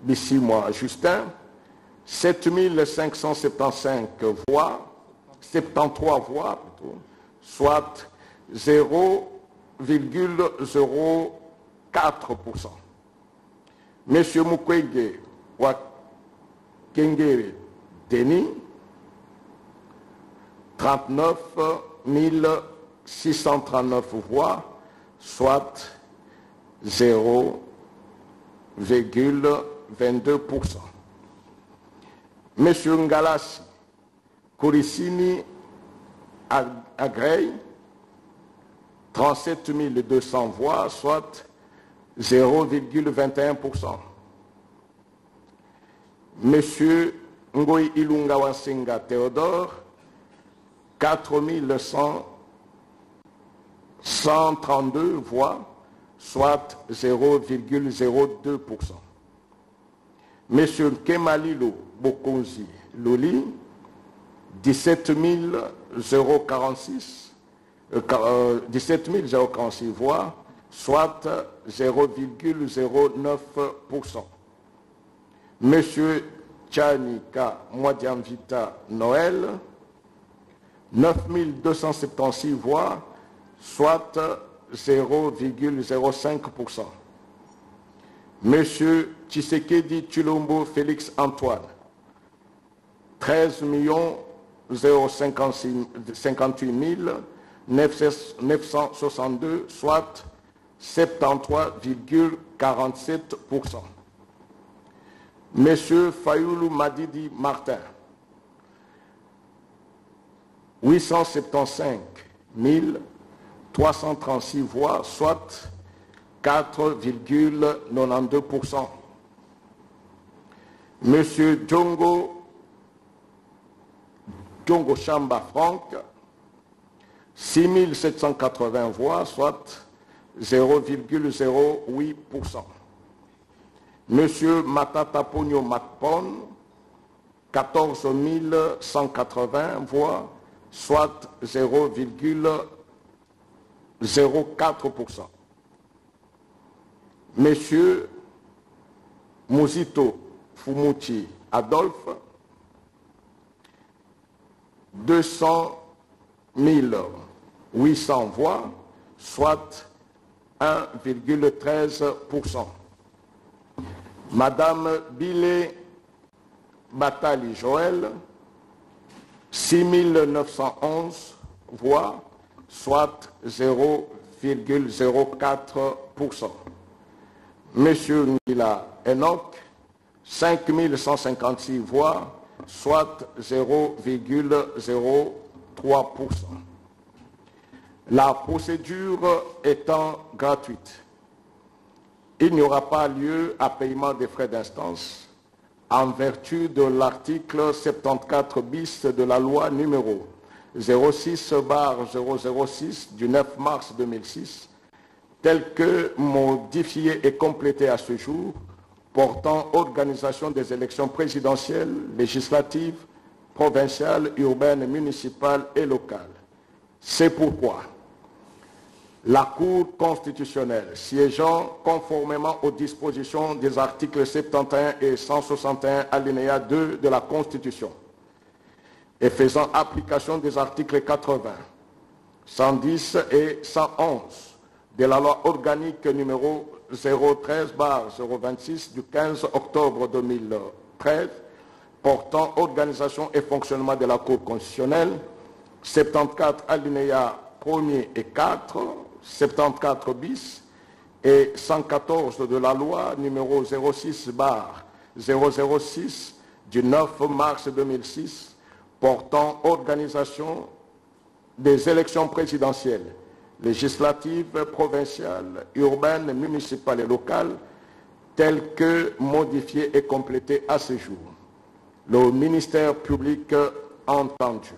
Bissimwa Justin, 7 575 voix, 73 voix plutôt, soit 0,04%. Monsieur Mukwege Wakengere Denis, 39 639 voix, soit 0,22%. Monsieur Ngalassi Kourissini Agrey, 37 200 voix, soit 0,21%. Monsieur Ngoï Ilunga Wansenga Théodore, 4 132 voix, soit 0,02%. Monsieur Kemalilo Bokonzi Loli, 17 046 voix, soit 0,09%. Monsieur Tchanika Mwadiamvita Noël, 9 276 voix, soit 0,05%. Monsieur Tshisekedi Tshilombo Félix Antoine, 13 058 962, soit 73,47%. Monsieur Fayoulou Madidi Martin, 875 336 voix, soit 4,92%. Monsieur Djongo Chamba Franck, 6 780 voix, soit 0,08%. Monsieur Matata Pogno Macpon, 14 180 voix, soit 0,04%. Monsieur Mouzito Fumuchi Adolphe, 200 800 voix, soit 1,13%. Madame Bilé Batali Joël, 6 911 voix, soit 0,04%. Monsieur Nila Enoch, 5 156 voix, soit 0,03%. La procédure étant gratuite, il n'y aura pas lieu à paiement des frais d'instance en vertu de l'article 74 bis de la loi numéro 06/006 du 9 mars 2006, tel que modifié et complété à ce jour, portant organisation des élections présidentielles, législatives, provinciales, urbaines, municipales et locales. C'est pourquoi la Cour constitutionnelle, siégeant conformément aux dispositions des articles 71 et 161 alinéa 2 de la Constitution, et faisant application des articles 80, 110 et 111 de la loi organique numéro 013/026 du 15 octobre 2013, portant organisation et fonctionnement de la Cour constitutionnelle, 74 alinéas 1er et 4, 74 bis et 114 de la loi numéro 06/006 du 9 mars 2006, portant organisation des élections présidentielles, législatives, provinciales, urbaines, municipales et locales, telles que modifiées et complétées à ce jour. Le ministère public entendu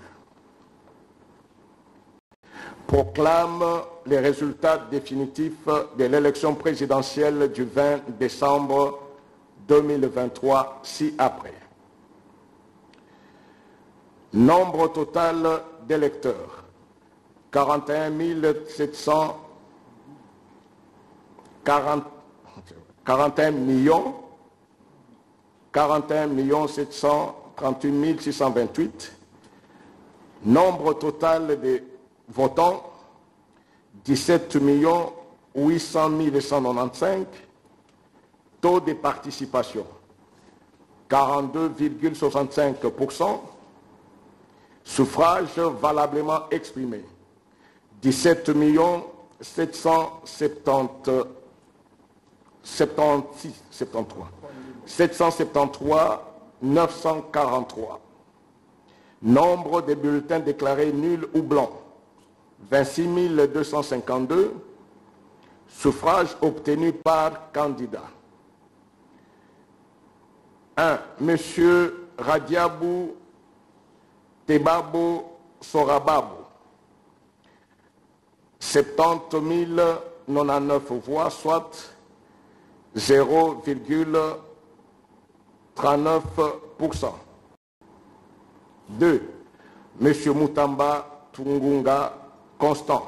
proclame les résultats définitifs de l'élection présidentielle du 20 décembre 2023 ci-après. Nombre total d'électeurs, 41 738 628. Nombre total de votants, 17 800 195. Taux de participation, 42,65%. Suffrages valablement exprimés, 17 773 943. Nombre de bulletins déclarés nuls ou blancs, 26 252. Suffrages obtenus par candidat. 1. Monsieur Radiabou Tebabo Sorababo, 70 099 voix, soit 0,39%. 2. Monsieur Moutamba Tungunga Constant,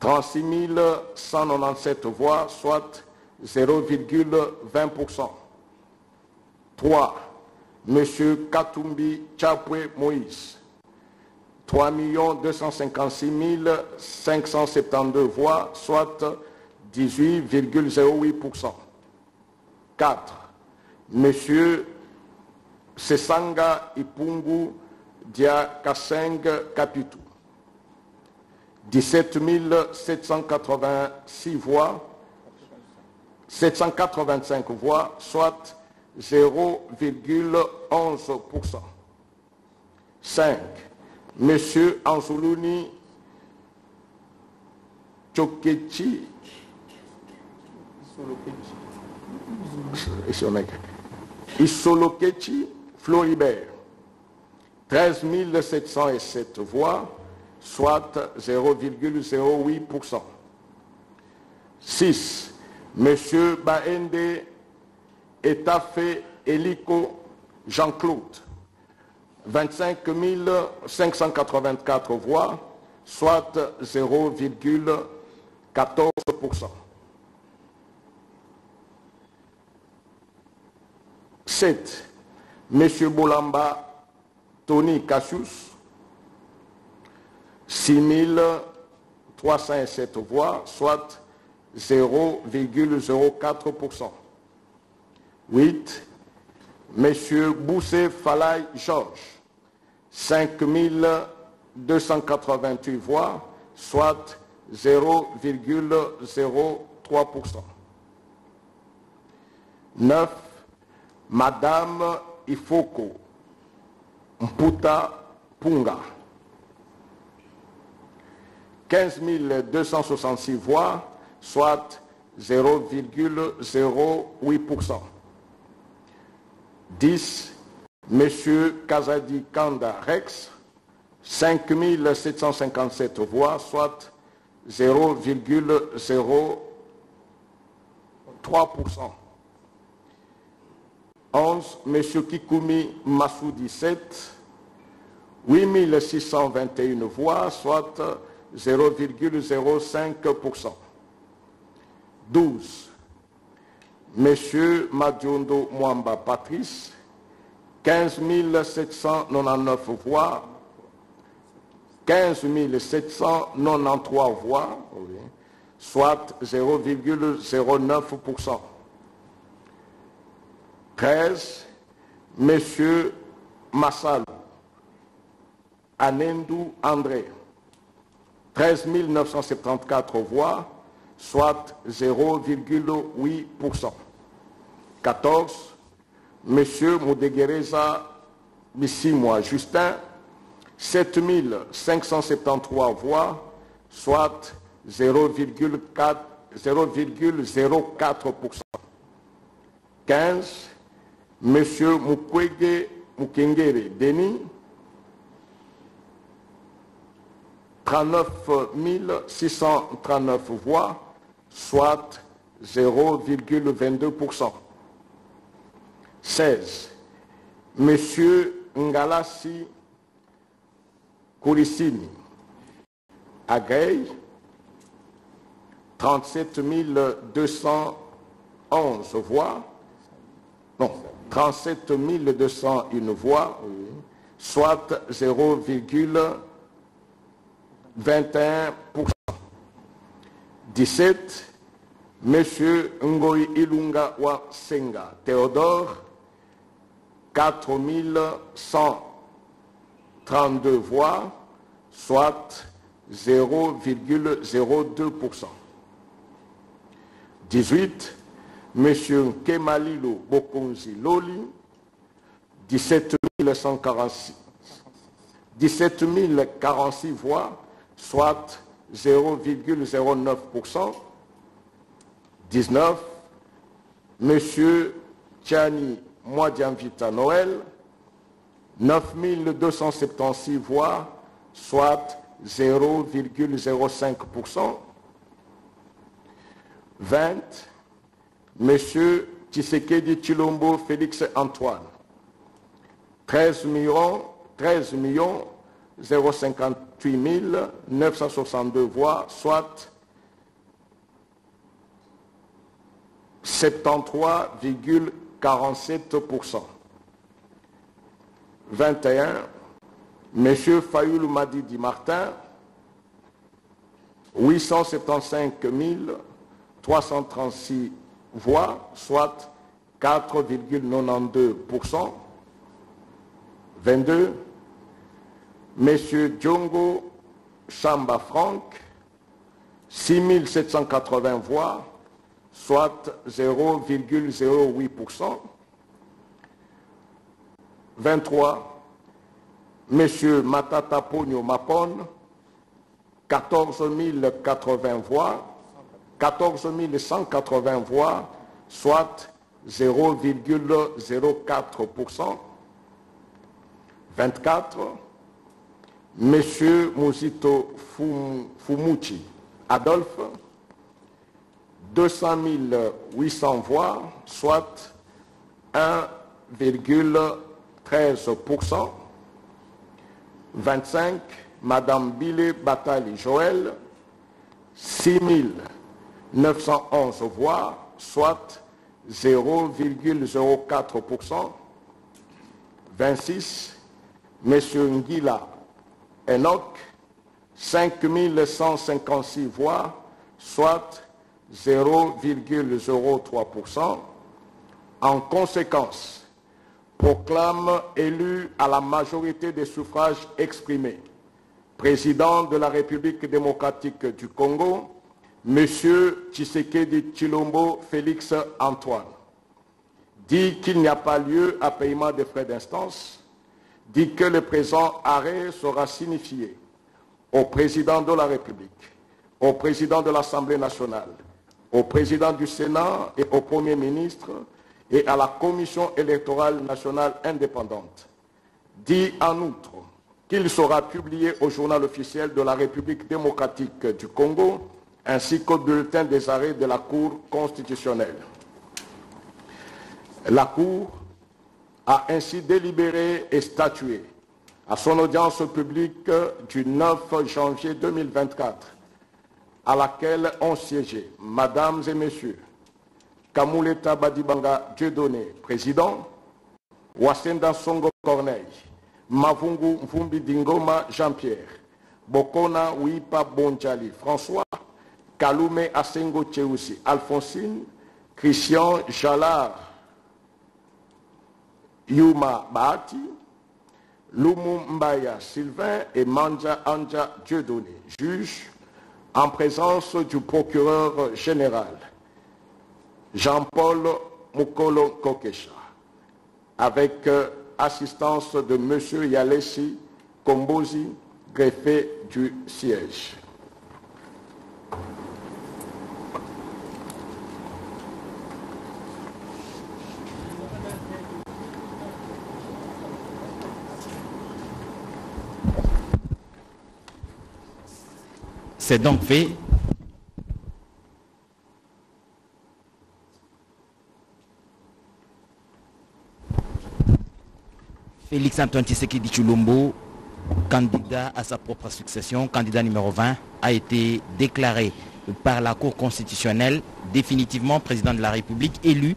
36 197 voix, soit 0,20%. 3. Monsieur Katumbi Chapwe Moïse, 3 256 572 voix, soit 18,08%. 4. Monsieur Sesanga Ipungu Dia Kaseng Kapitu, 17 786 voix, 785 voix, soit 0,11%. 5. Monsieur Anzuluni Chokechi Isolokechi Floribert, 13 707 voix, soit 0,08%. 6. Monsieur Baende Etafe Eliko Jean-Claude, 25 584 voix, soit 0,14%. 7. Monsieur Bolamba Tony Cassius, 6 307 voix, soit 0,04%. 8. Monsieur Boussé Falay Georges, 5 288 voix, soit 0,03%. 9. Madame Ifoko Mputa Punga, 15 266 voix, soit 0,08%. 10. Monsieur Kazadi Kanda Rex, 5 757 voix, soit 0,03%. 11. Monsieur Kikumi Massoudi 7, 8 621 voix, soit 0,05%. 12. Monsieur Madjondo Mwamba Patrice, 15 799 voix, 15 793 voix, soit 0,09%. 13. Monsieur Massalou Anendou André, 13 974 voix, soit 0,8%. 14. Monsieur Moudegereza Bissimwa Justin, 7 573 voix, soit 0,04%. 15. Monsieur Mukwege Mukengere Denis, 39 639 voix, soit 0,22%. 16. Monsieur Ngalasi Kourisini Agay, 37 211 voix, non, 37 201 voix, soit 0,21%. 17. Monsieur Ngoyi Ilunga Wasenga Théodore, 4 132 voix, soit 0,02%. 18. Monsieur Kemalilo Bokonzi Loli, 17 046 voix, soit 0,09%. 19. Monsieur Tiani Mwadiamvita Noël, 9 276 voix, soit 0,05%. 20. Monsieur Tshisekedi Chilombo Félix Antoine, 13 058 962 voix, soit 73,47%. 21. Monsieur Fayoul Madidi Martin, 875 336 voix, soit 4,92%. 22. Monsieur Djongo Chamba Franck, 6780 voix, soit 0,08%. 23. Monsieur Matata Pogno Mapon, 14 080 voix, 14 180 voix, soit 0,04%. 24. Monsieur Muzito Fumuchi Adolphe, 200 800 voix, soit 1,13%. 25. Madame Bile Batali Joël, 6 911 voix, soit 0,04%. 26. Monsieur Ngila Enoch, 5 156 voix, soit 0,03%. En conséquence, proclame élu à la majorité des suffrages exprimés président de la République démocratique du Congo, Monsieur Tshisekedi Tshilombo Félix Antoine. Dit qu'il n'y a pas lieu à paiement des frais d'instance, dit que le présent arrêt sera signifié au président de la République, au président de l'Assemblée nationale, au président du Sénat et au Premier ministre et à la Commission électorale nationale indépendante. Dit en outre qu'il sera publié au journal officiel de la République démocratique du Congo ainsi qu'au bulletin des arrêts de la Cour constitutionnelle. La Cour a ainsi délibéré et statué à son audience publique du 9 janvier 2024, à laquelle ont siégé, Mesdames et Messieurs, Kamuleta Badibanga Dieudonné, président, Wasenda Songo Corneille, Mavungu Mvumbi Dingoma Jean-Pierre, Bokona Wipa Bonjali François, Kalume Asengo Tcheoussi Alphonsine, Christian Jalard Yuma Bahati, Lumu Mbaya Sylvain et Manja Anja Dieudonné, juge en présence du procureur général Jean-Paul Mukolo Kokesha, avec assistance de M. Yalessi Kombozi, greffier du siège. C'est donc fait. Félix Antoine Tshisekedi Tshilombo, candidat à sa propre succession, candidat numéro 20, a été déclaré par la Cour constitutionnelle définitivement président de la République, élu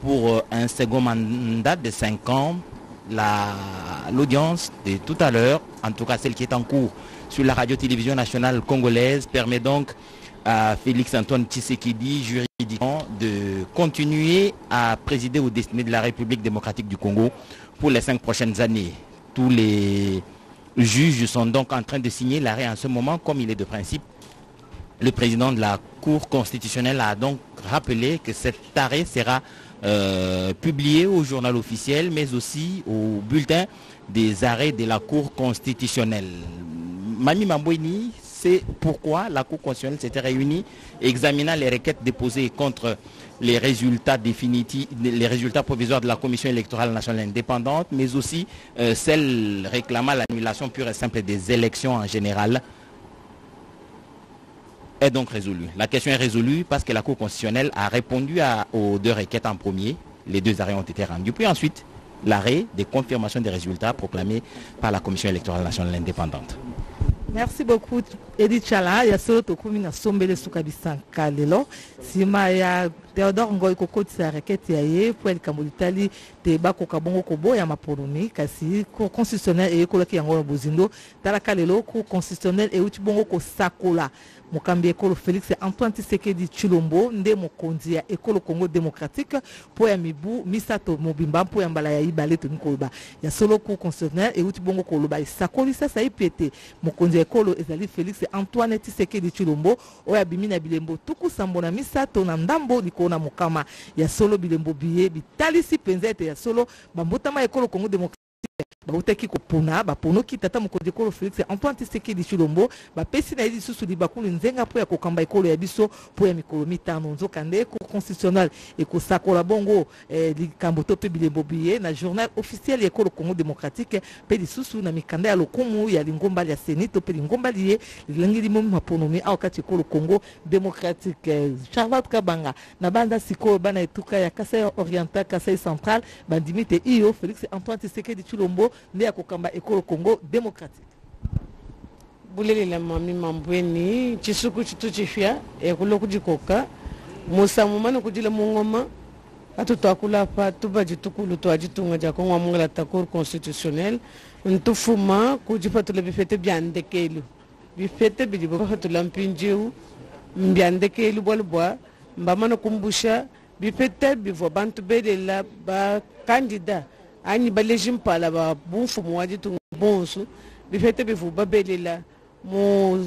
pour un second mandat de 5 ans. L'audience de tout à l'heure, en tout cas celle qui est en cours sur la radio-télévision nationale congolaise, permet donc à Félix Antoine Tshisekedi juridiquement de continuer à présider aux destinées de la République démocratique du Congo pour les 5 prochaines années. Tous les juges sont donc en train de signer l'arrêt en ce moment, comme il est de principe. Le président de la Cour constitutionnelle a donc rappelé que cet arrêt sera publié au journal officiel, mais aussi au bulletin des arrêts de la Cour constitutionnelle. Mami Mambouini, c'est pourquoi la Cour constitutionnelle s'était réunie examinant les requêtes déposées contre les résultats définitifs, les résultats provisoires de la Commission électorale nationale indépendante, mais aussi celles réclamant l'annulation pure et simple des élections en général, est donc résolue. La question est résolue parce que la Cour constitutionnelle a répondu aux 2 requêtes en premier. Les 2 arrêts ont été rendus. Puis ensuite, l'arrêt des confirmations des résultats proclamés par la Commission électorale nationale indépendante. Merci beaucoup Edith Chala ya solo tokumi na sombele sukabisa kalelo sima ya Theodore Ngoy kokotisa requête ya ye po elikambolitali te bakoka bongo kobo ya maporumi kasi Cour constitutionnelle e kolaki yango bozindo tala kalelo Cour constitutionnelle e uti bongo ko sakola mokambi ekolo Félix Antoine Tshisekedi Tshilombo nde mokonzi ya ekolo Congo démocratique po ya mibu misato mobimba po ya mbala ya ibale to nikoloba ya solo cour constitutionnel et uti bongo koloba isakoli sasa ipiete mokonzi ya ekolo ezali Félix Antoine Tshisekedi Tshilombo oya bimina bilembo tuku sambo na misato na ndambo likona mokama ya solo bilembo biye bitalisi penzete ya solo bambotama ekolo Congo démocratique bautaki kopona baponoki tata mokonzi ekolo Félix Antoine Tshisekedi Tshilombo bapesi na yedi susu libakulu nzenga po ya kokamba ekolo ya biso po ya mikolo mitano nzokande cour constitutionnel ekosakola bongo likambo to pe bilembo biye na journal officiel ya ekolo Congo démocratique pe lisusu na mikanda ya lokumu ya lingombali ya seni to pe lingombali ye lilangi limomi maponomi au kati ekolo Congo démocratique. Charlotte Kabanga na banda siko bana etuka ya Kasai oriental Kasai central bandimite iyo Félix Antoine Tshisekedi Tshilombo nde akokamba ekolo Congo démocratique. Bulelela mami mambweni chisuku chitu chifya ekolo kujikoka musamu mano kujila mungoma atu twakula pa tuba jitukulu twajitunga jako ngwamungala ta cour constitutionnelle ntufuma kujipatula bifete byandekelu bifete bilibo fatula mpinjiu mbyandekelu bolbwa mbamano kumbusha bifete bivo bantu belela ba candidat ani balejimpala ba bumfumu wajitunga bonsu bifete bivu babelela mo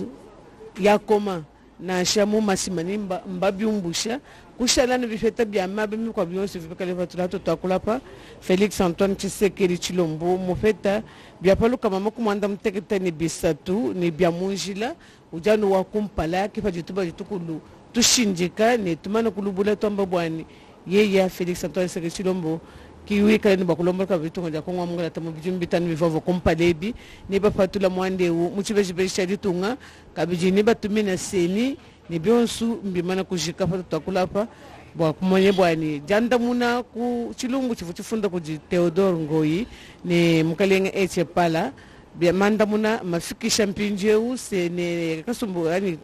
yakoma na shamu masimani mbabyumbusha kushalana bifete bya mabe mikwa byonse vibekale fatula to takulapa Félix Antoine Tshisekedi Tshilombo mofeta bya paluka mama kumanda mteketa ni bisatu ni bya munjila ujano wa kumpala kifa jituba jitukulu tushinjika ni tumana kulubula tomba bwani yeye Félix Antoine Tshisekedi Tshilombo kiwi kale ni bakulomba ka bitunga ja kongwa mungala tamu bijumbitani bivovo kompalebi ni bafatula mwande muchibeje shaditunga kabiji ni batumina seni ni byonsu mbimana kujika fa tutakulapa bwa kumonye bwani janda muna ku chilungu chifunda ku Theodore Ngoyi ni mukalenga eche pala bya manda muna mafikisha mpinjeu sene kasumbu yani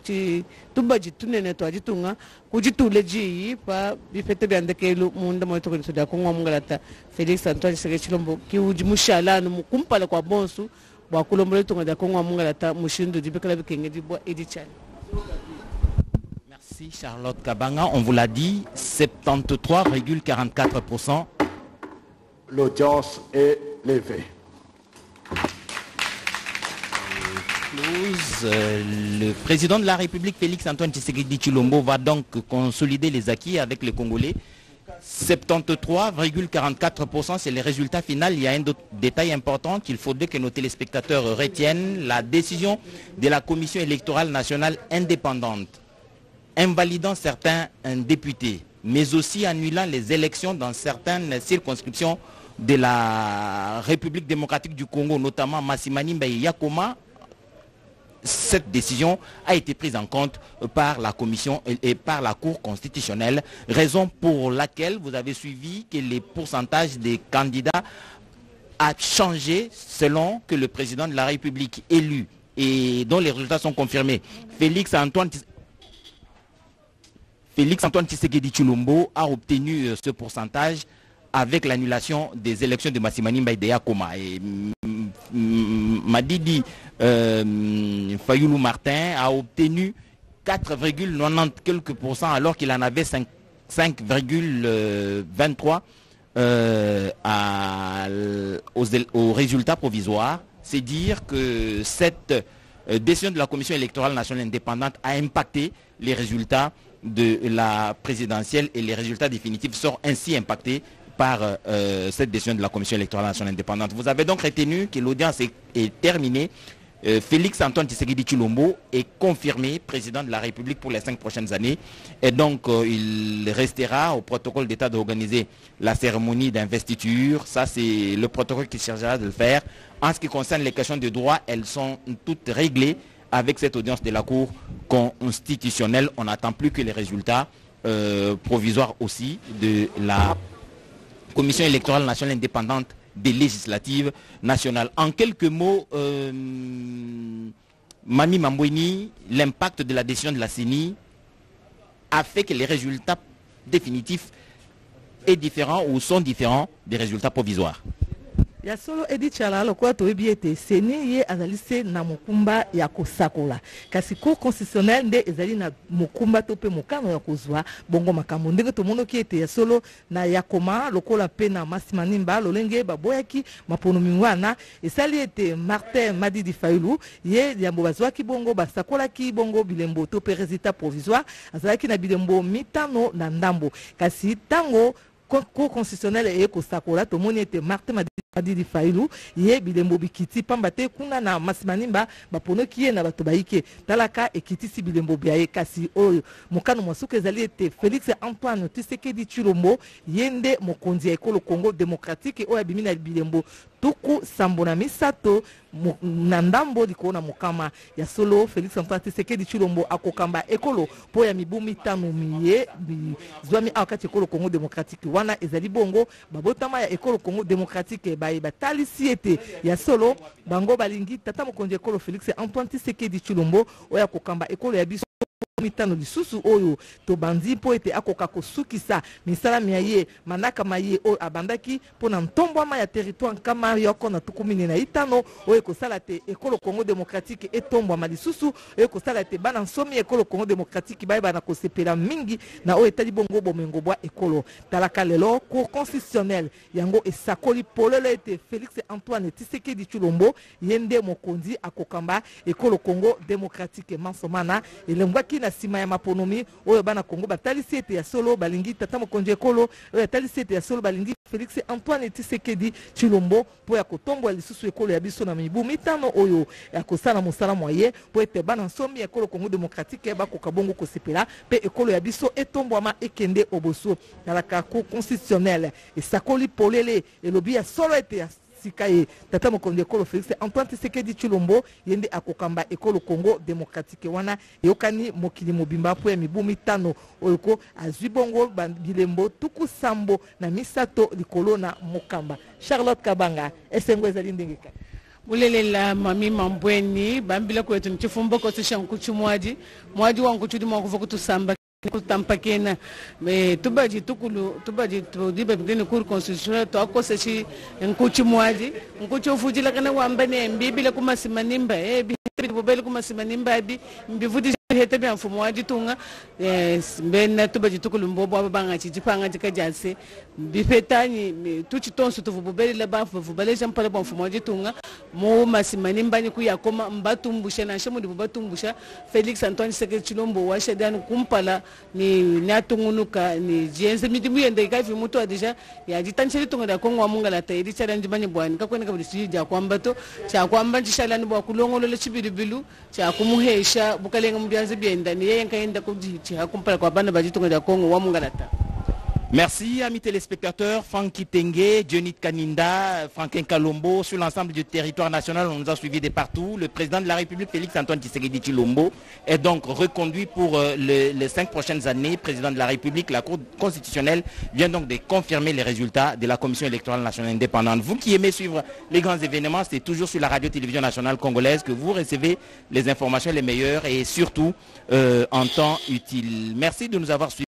tubaji tunene to ajitunga kujitule ji pa bifete byandekelu munda moyo to soda ko ngomngalata Félix Antoine Tshisekedi Tshilombo ki ujimushalano mukumpala kwa bonsu bwa kulombole to ngada ko ngomngalata mushindu dibekala bikenge dibwa edichani. Merci Charlotte Kabanga, on vous l'a dit, 73,44%. L'audience est levée. Le président de la République, Félix Antoine Tshisekedi Tshilombo, va donc consolider les acquis avec les Congolais. 73,44%, c'est le résultat final. Il y a un autre détail important qu'il faudrait que nos téléspectateurs retiennent. La décision de la Commission électorale nationale indépendante, invalidant certains députés, mais aussi annulant les élections dans certaines circonscriptions de la République démocratique du Congo, notamment Massimani Mbaye Yakoma. Cette décision a été prise en compte par la Commission et par la Cour constitutionnelle, raison pour laquelle vous avez suivi que les pourcentages des candidats a changé selon que le président de la République élu et dont les résultats sont confirmés, Félix Antoine Tshisekedi Tshilombo a obtenu ce pourcentage avec l'annulation des élections de Massimani Mbaye Yakoma. Et Madidi Fayoulou Martin a obtenu 4,90 quelques % alors qu'il en avait 5,23 aux résultats provisoires. C'est dire que cette décision de la Commission électorale nationale indépendante a impacté les résultats de la présidentielle et les résultats définitifs sont ainsi impactés par cette décision de la Commission électorale nationale indépendante. Vous avez donc retenu que l'audience est terminée. Félix Antoine Tshisekedi Tshilombo est confirmé président de la République pour les 5 prochaines années. Et donc, il restera au protocole d'État d'organiser la cérémonie d'investiture. Ça, c'est le protocole qui chargera de le faire. En ce qui concerne les questions de droit, elles sont toutes réglées avec cette audience de la Cour constitutionnelle. On n'attend plus que les résultats provisoires aussi de la Commission électorale nationale indépendante des législatives nationales. En quelques mots, Mami Mambweni, l'impact de la décision de la CENI a fait que les résultats définitifs est différent ou sont différents des résultats provisoires. ya solo edi chala lokola toyebi ete seni ye azali se na mokumba ya kosakola kasi cour constitutionnel nde ezali na mokumba to pe mokano ya kozwa bongo makambo ndenge tomonaki ete ya solo na yakoma lokola pe na masimanimba lolenge baboyaki maponomi wana esali ete Martin Madidi Fayulu ye yambo bazwaki bongo basakolaki bongo bilembo to pe résultat provisoire azalaki na bilembo mitano na ndambo kasi tango cour constitutionnel et kosakola to moni ete Martin Madidi Fayulu ye bilembo bikiti pamba te kuna na masimanimba bapono kiye na bato bayike talaka ekitisi bilembo biaye kasi oyo mokano mwasuka ezali ete Félix Antoine Tshisekedi Tshilombo yende mokonzi ya ekolo Congo démocratique oyo abimi na bilembo tuku sambo na misato na ndambo likona mokama ya solo Félix Antoine Tshisekedi Tshilombo akokamba ekolo po ya mibu mitano miye zwami akati ekolo Congo démocratique wana ezali bongo babotama ya ekolo Congo démocratique batalisi ete ya solo bango balingi tata mokonzi ekolo Félix Antoine Tshisekedi Tshilombo oya kokamba ekolo ya biso mitano lisusu oyo to bandi po ete akoka kosukisa misala miaye manaka maye o abandaki pona ntombwama ya territoire kama yoko na tukumine na itano oyo kosala te ekolo Congo démocratique etombwama lisusu oyo kosala te bana nsomi ekolo Congo démocratique baye bana kosepela mingi na oyo etali bongo bomengo bwa ekolo talaka lelo cour constitutionnel yango esakoli polele ete Félix Antoine Tshisekedi Tshilombo yende mokonzi akokamba ekolo Congo démocratique mansomana elengwaki na sima ya maponomi oyo bana Congo batalisi ete ya solo balingi tata mokonzi ekolo oyo talisi ete ya solo balingi Félix Antoine Tshisekedi Tshilombo po ya kotombo ya lisusu ekolo ya biso na mibu mitano oyo ya kosala mosala moye po ete bana nsomi ekolo Congo démocratique bakoka bongo kosepela pe ekolo ya biso etombwama ekende oboso talaka cour constitutionnel esakoli polele elobi ya solo ete ya sikaye tata mokonzi ekolo Félix Antoine Tshisekedi Tshilombo yende akokamba ekolo Congo démocratique wana yokani mokili mobimba po ya mibu mitano oyoko azwi bongo bilembo tuku sambo na misato likolo na mokamba. Charlotte Kabanga esengo ezali ndenge kaka bulelela mami mambweni bambila kwetu nchifumbo kosisha nkuchu mwaji wangu chudi mwangu kutusamba kutampakena me tubaji tukulu tubaji tudiba bigeni cour constitutionnel to akoseshi nkuchu mwaji nkuchu fujila kana wambane mbibile kumasimanimba bibele kumasimanimba mbivudi hete bya mfumo waji tunga mbena tubaji tukulu mbobo abanga chijipanga chikajase bifetani tuchitonso tuvubele la bafu vubele jampale bwa mfumo waji tunga mo masimanimba ni kuyakoma mbatumbusha na shamu batumbusha Félix Antoine Tshisekedi Tshilombo wa shedani kumpala ni natungunuka ni jense midimu yende kafi mutu adisha ya jitancheli tunga da Kongo amungala taidi challenge banye bwani kakwene kabisi ja kwambato cha kwamba nchishalani bwa kulongolo le chibidibilu cha kumuhesha bukalenga mbianze bienda ni yeye nkaenda kujichi hakumpala kwa bana bajitunga da Kongo wamungala ta. Merci amis téléspectateurs, Franck Kitenge, Dionit Kaninda, Franklin Kalombo, sur l'ensemble du territoire national, on nous a suivis de partout. Le président de la République, Félix Antoine Tshisekedi Tshilombo, est donc reconduit pour les 5 prochaines années. Président de la République, la Cour constitutionnelle vient donc de confirmer les résultats de la Commission électorale nationale indépendante. Vous qui aimez suivre les grands événements, c'est toujours sur la radio-télévision nationale congolaise que vous recevez les informations les meilleures et surtout en temps utile. Merci de nous avoir suivis.